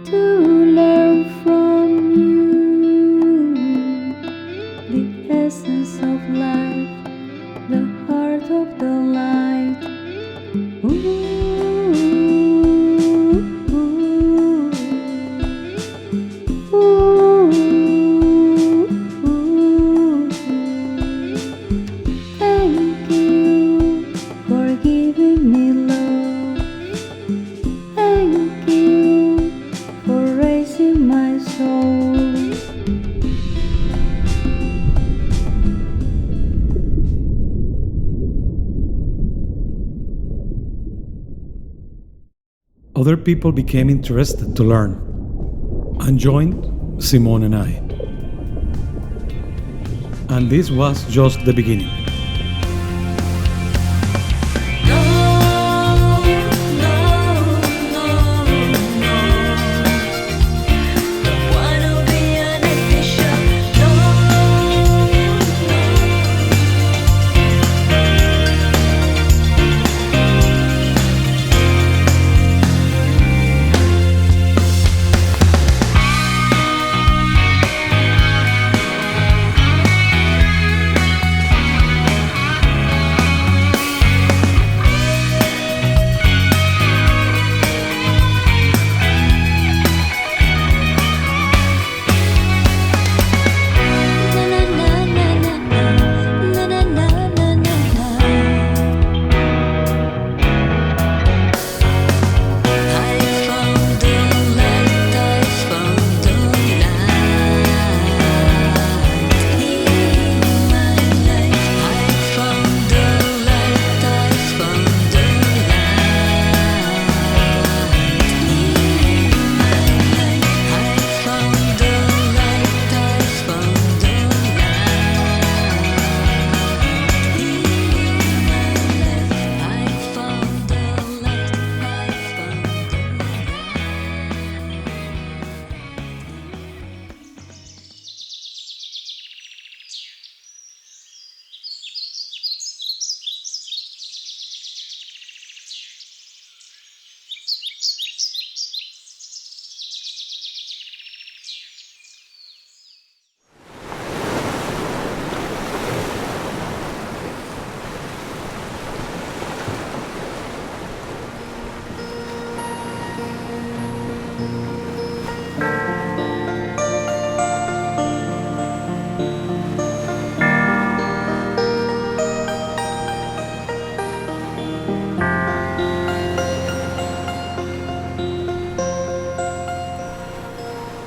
to learn from you the essence of life, the heart of the light. Ooh, ooh, ooh, ooh. Thank you for giving me love. Thank you for raising my soul. Other people became interested to learn and joined Simone and I. And this was just the beginning.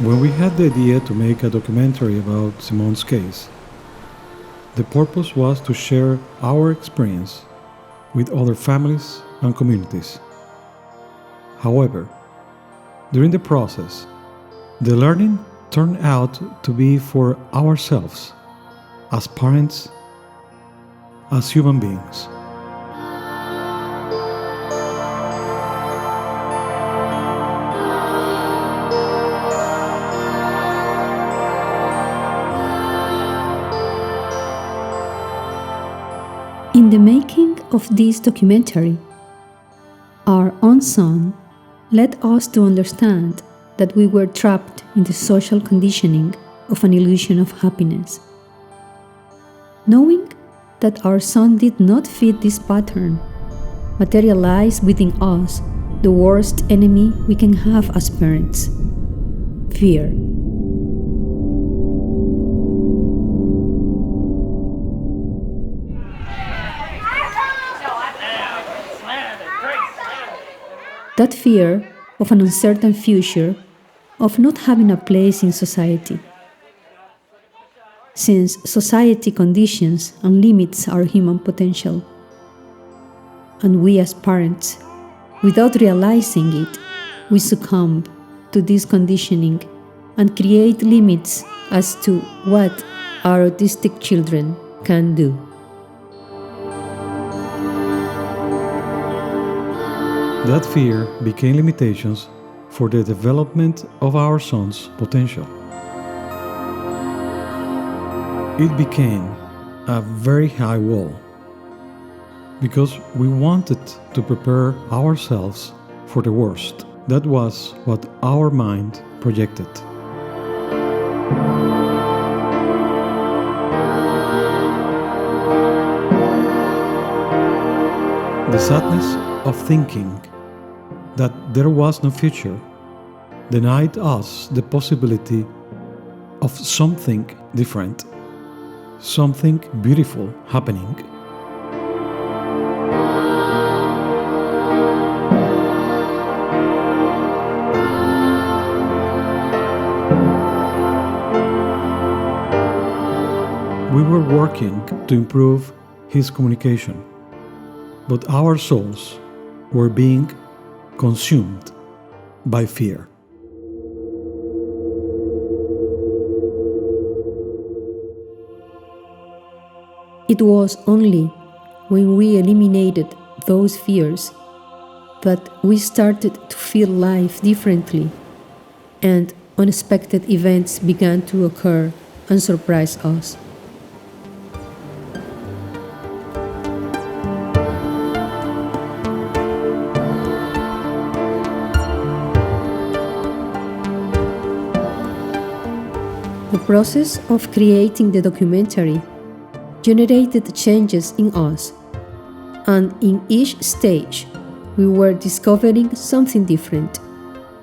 When we had the idea to make a documentary about Simone's case, the purpose was to share our experience with other families and communities. However, during the process, the learning turned out to be for ourselves, as parents, as human beings. In the making of this documentary, our own son led us to understand that we were trapped in the social conditioning of an illusion of happiness. Knowing that our son did not fit this pattern, materialized within us the worst enemy we can have as parents: fear. That fear of an uncertain future, of not having a place in society. Since society conditions and limits our human potential. And we as parents, without realizing it, we succumb to this conditioning and create limits as to what our autistic children can do. That fear became limitations for the development of our son's potential. It became a very high wall because we wanted to prepare ourselves for the worst. That was what our mind projected. The sadness of thinking that there was no future denied us the possibility of something different, something beautiful happening. We were working to improve his communication, but our souls were being consumed by fear. It was only when we eliminated those fears that we started to feel life differently, and unexpected events began to occur and surprise us. The process of creating the documentary generated changes in us, and in each stage, we were discovering something different.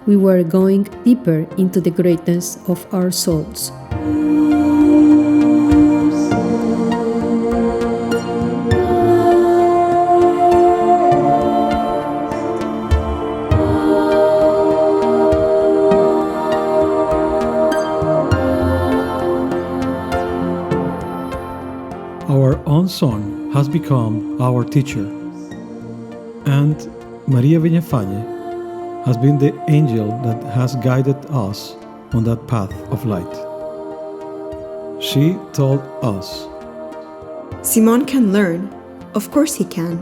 We were going deeper into the greatness of our souls. Our own son has become our teacher, and Maria Villafañe has been the angel that has guided us on that path of light. She told us, Simone can learn. Of course he can.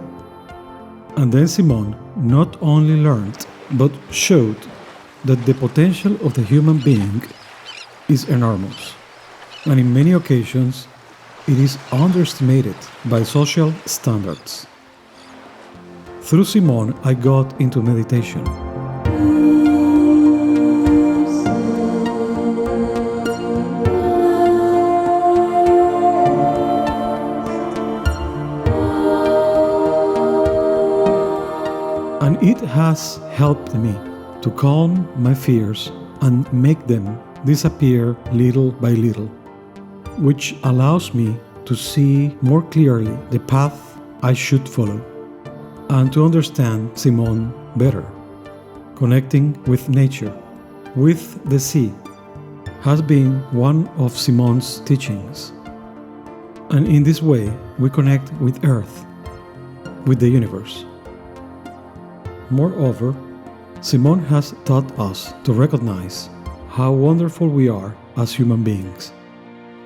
and then Simone not only learned, but showed that the potential of the human being is enormous, and in many occasions, it is underestimated by social standards. Through Simone, I got into meditation. And it has helped me to calm my fears and make them disappear little by little, which allows me to see more clearly the path I should follow and to understand Simone better, connecting with nature, with the sea, has been one of Simon's teachings. And in this way, we connect with Earth, with the universe. Moreover, Simon has taught us to recognize how wonderful we are as human beings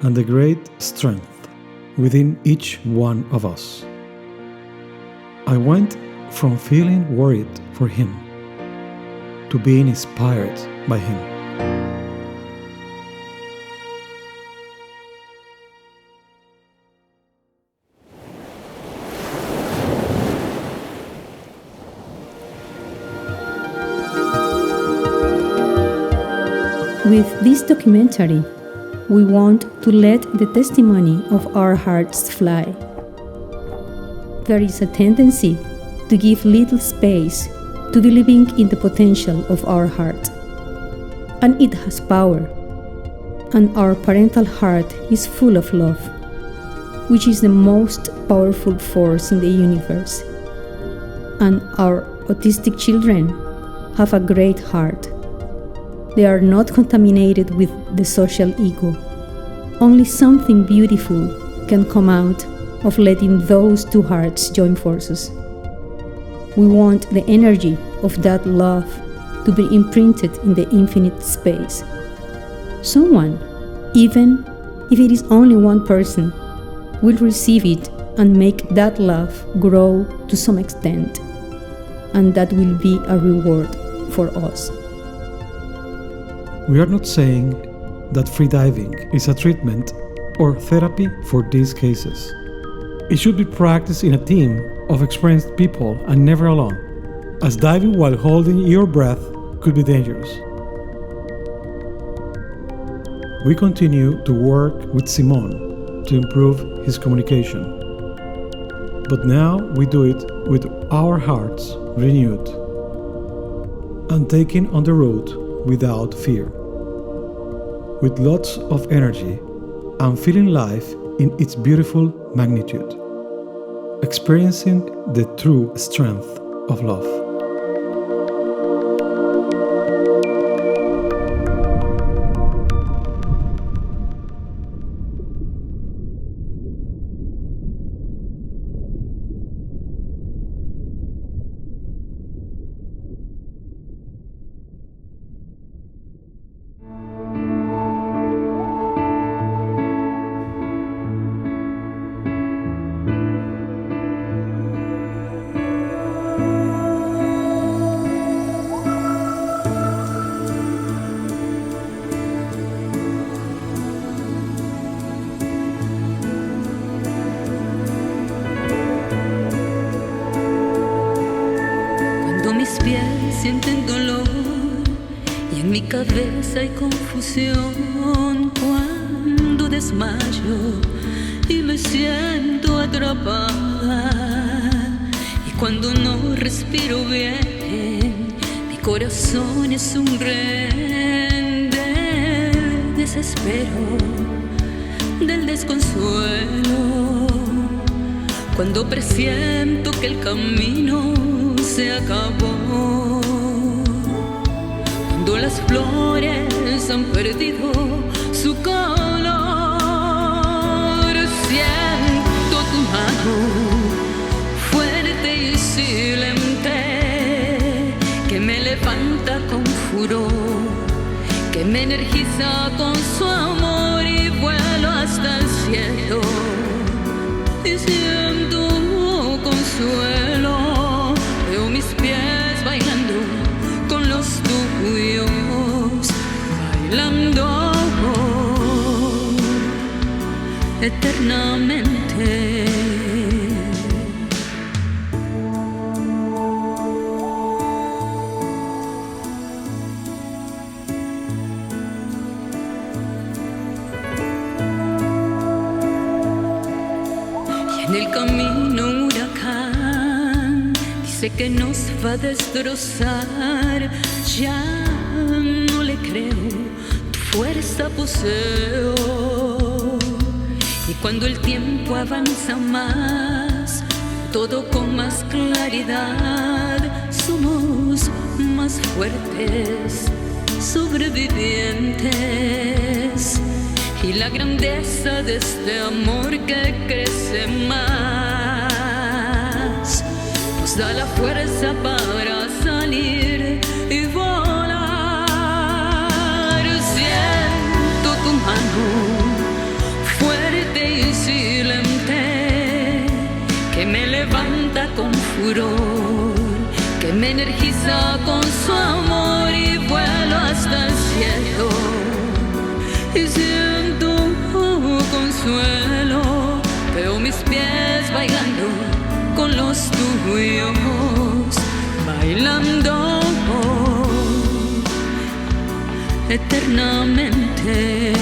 and the great strength within each one of us. I went from feeling worried for him to being inspired by him. With this documentary, we want to let the testimony of our hearts fly. There is a tendency to give little space to believing in the potential of our heart. And it has power. And our parental heart is full of love, which is the most powerful force in the universe. And our autistic children have a great heart. They are not contaminated with the social ego. Only something beautiful can come out of letting those two hearts join forces. We want the energy of that love to be imprinted in the infinite space. Someone, even if it is only one person, will receive it and make that love grow to some extent. And that will be a reward for us. We are not saying that freediving is a treatment or therapy for these cases. It should be practiced in a team of experienced people and never alone, as diving while holding your breath could be dangerous. We continue to work with Simon to improve his communication. But now we do it with our hearts renewed and taken on the road without fear, with lots of energy and feeling life in its beautiful magnitude, experiencing the true strength of love. Sienten dolor y en mi cabeza hay confusión cuando desmayo y me siento atrapada y cuando no respiro bien mi corazón es un rehén del desespero, del desconsuelo, cuando presiento que el camino se acabó, cuando las flores han perdido su color, siento tu mano fuerte y silente que me levanta con furor, que me energiza con su amor y vuelo hasta el cielo y siento consuelo. Veo mis pies bailando con los tuyos, bailando eternamente. Y en el camino un huracán dice que nos va a destrozar, ya no le creo, tu fuerza poseo. Y cuando el tiempo avanza más, todo con más claridad, somos más fuertes, sobrevivientes y la grandeza de este amor que crece más nos da la fuerza para salir y volar. Siento tu mano fuerte y silente que me levanta con furor, que me energiza con su amor y vuelo hasta el cielo. Y siento consuelo, veo mis pies bailando con los tuyos, bailando eternamente.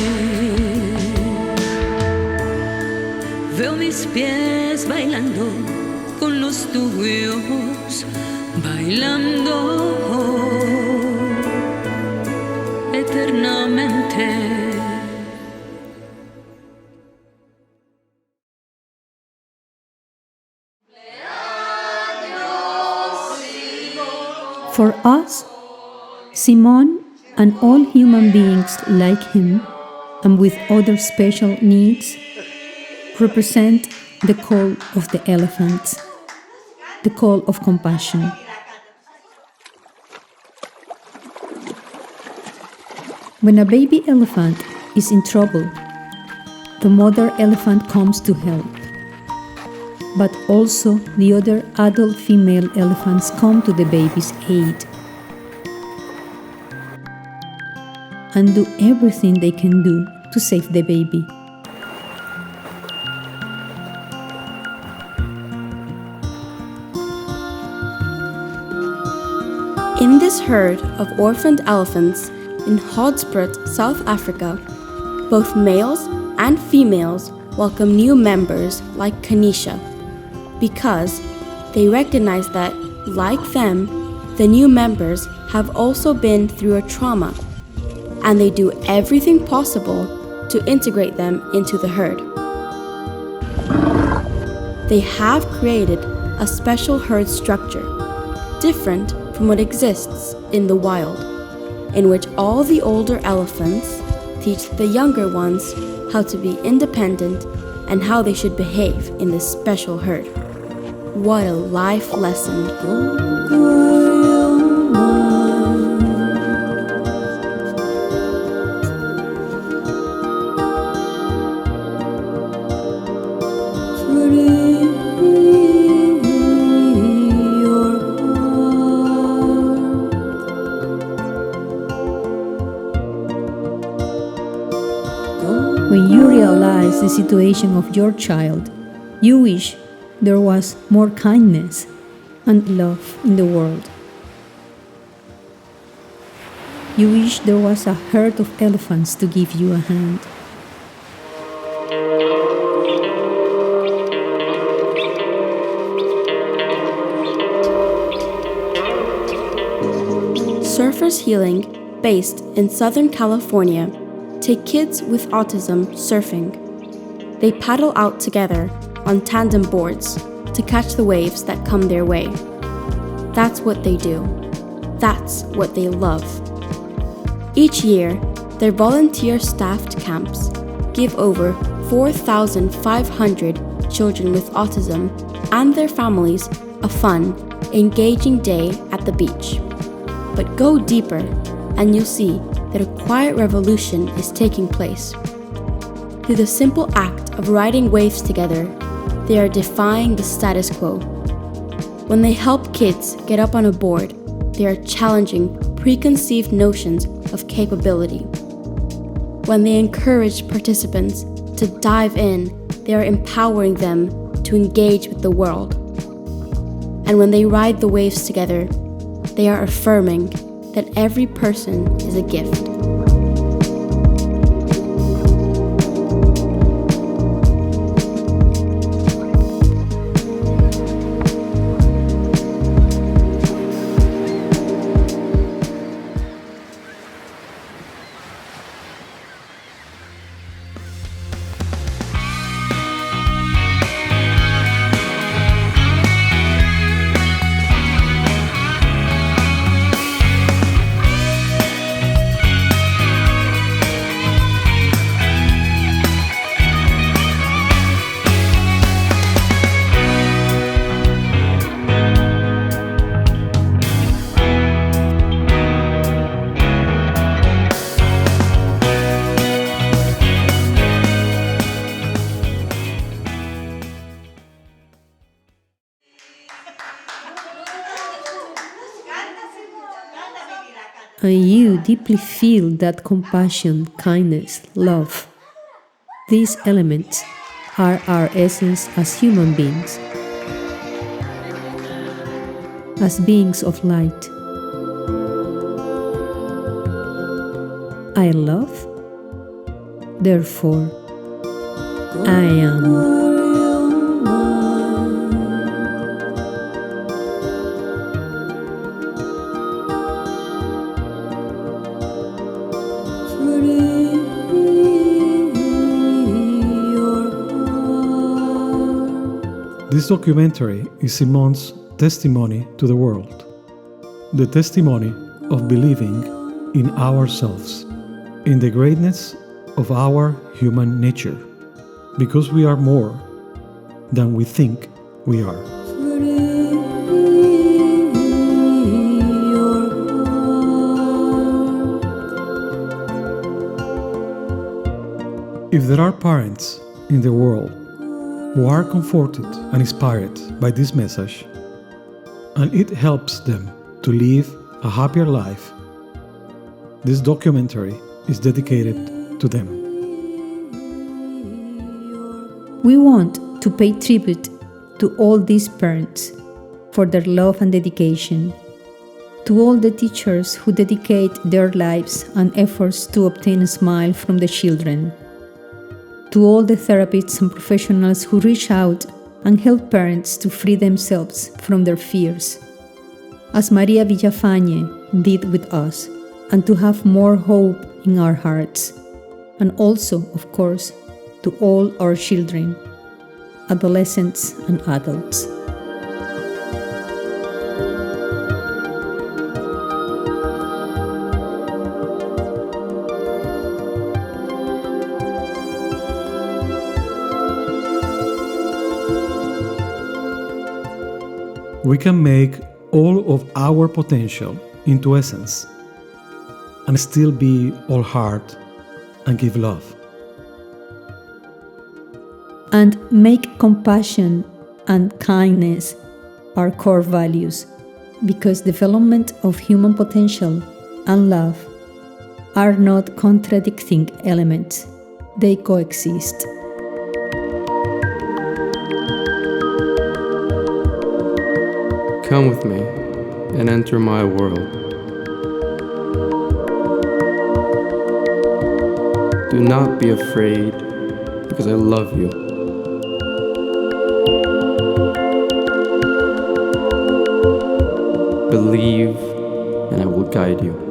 Veo mis pies bailando con los tuyos, bailando eternamente. For us, Simon and all human beings like him and with other special needs represent the call of the elephants, the call of compassion. When a baby elephant is in trouble, the mother elephant comes to help. But also the other adult female elephants come to the baby's aid and do everything they can do to save the baby. In this herd of orphaned elephants in Hoedspruit, South Africa, both males and females welcome new members like Kanisha, because they recognize that, like them, the new members have also been through a trauma, and they do everything possible to integrate them into the herd. They have created a special herd structure, different from what exists in the wild, in which all the older elephants teach the younger ones how to be independent and how they should behave in this special herd. What a life lesson. When you realize the situation of your child, you wish there was more kindness and love in the world. You wish there was a herd of elephants to give you a hand. Surfers Healing, based in Southern California, take kids with autism surfing. They paddle out together on tandem boards to catch the waves that come their way. That's what they do. That's what they love. Each year, their volunteer-staffed camps give over 4,500 children with autism and their families a fun, engaging day at the beach. But go deeper, and you'll see that a quiet revolution is taking place. Through the simple act of riding waves together, they are defying the status quo. When they help kids get up on a board, they are challenging preconceived notions of capability. When they encourage participants to dive in, they are empowering them to engage with the world. And when they ride the waves together, they are affirming that every person is a gift. and you deeply feel that compassion, kindness, love. These elements are our essence as human beings, as beings of light. I love, therefore I am. This documentary is Simon's testimony to the world, the testimony of believing in ourselves, in the greatness of our human nature, because we are more than we think we are. If there are parents in the world who are comforted and inspired by this message, and it helps them to live a happier life, this documentary is dedicated to them. We want to pay tribute to all these parents for their love and dedication, to all the teachers who dedicate their lives and efforts to obtain a smile from the children, to all the therapists and professionals who reach out and help parents to free themselves from their fears, as Maria Villafañe did with us, and to have more hope in our hearts, and also, of course, to all our children, adolescents and adults. We can make all of our potential into essence and still be all heart and give love. And make compassion and kindness our core values, because development of human potential and love are not contradicting elements, they coexist. Come with me and enter my world. Do not be afraid, because I love you. Believe, and I will guide you.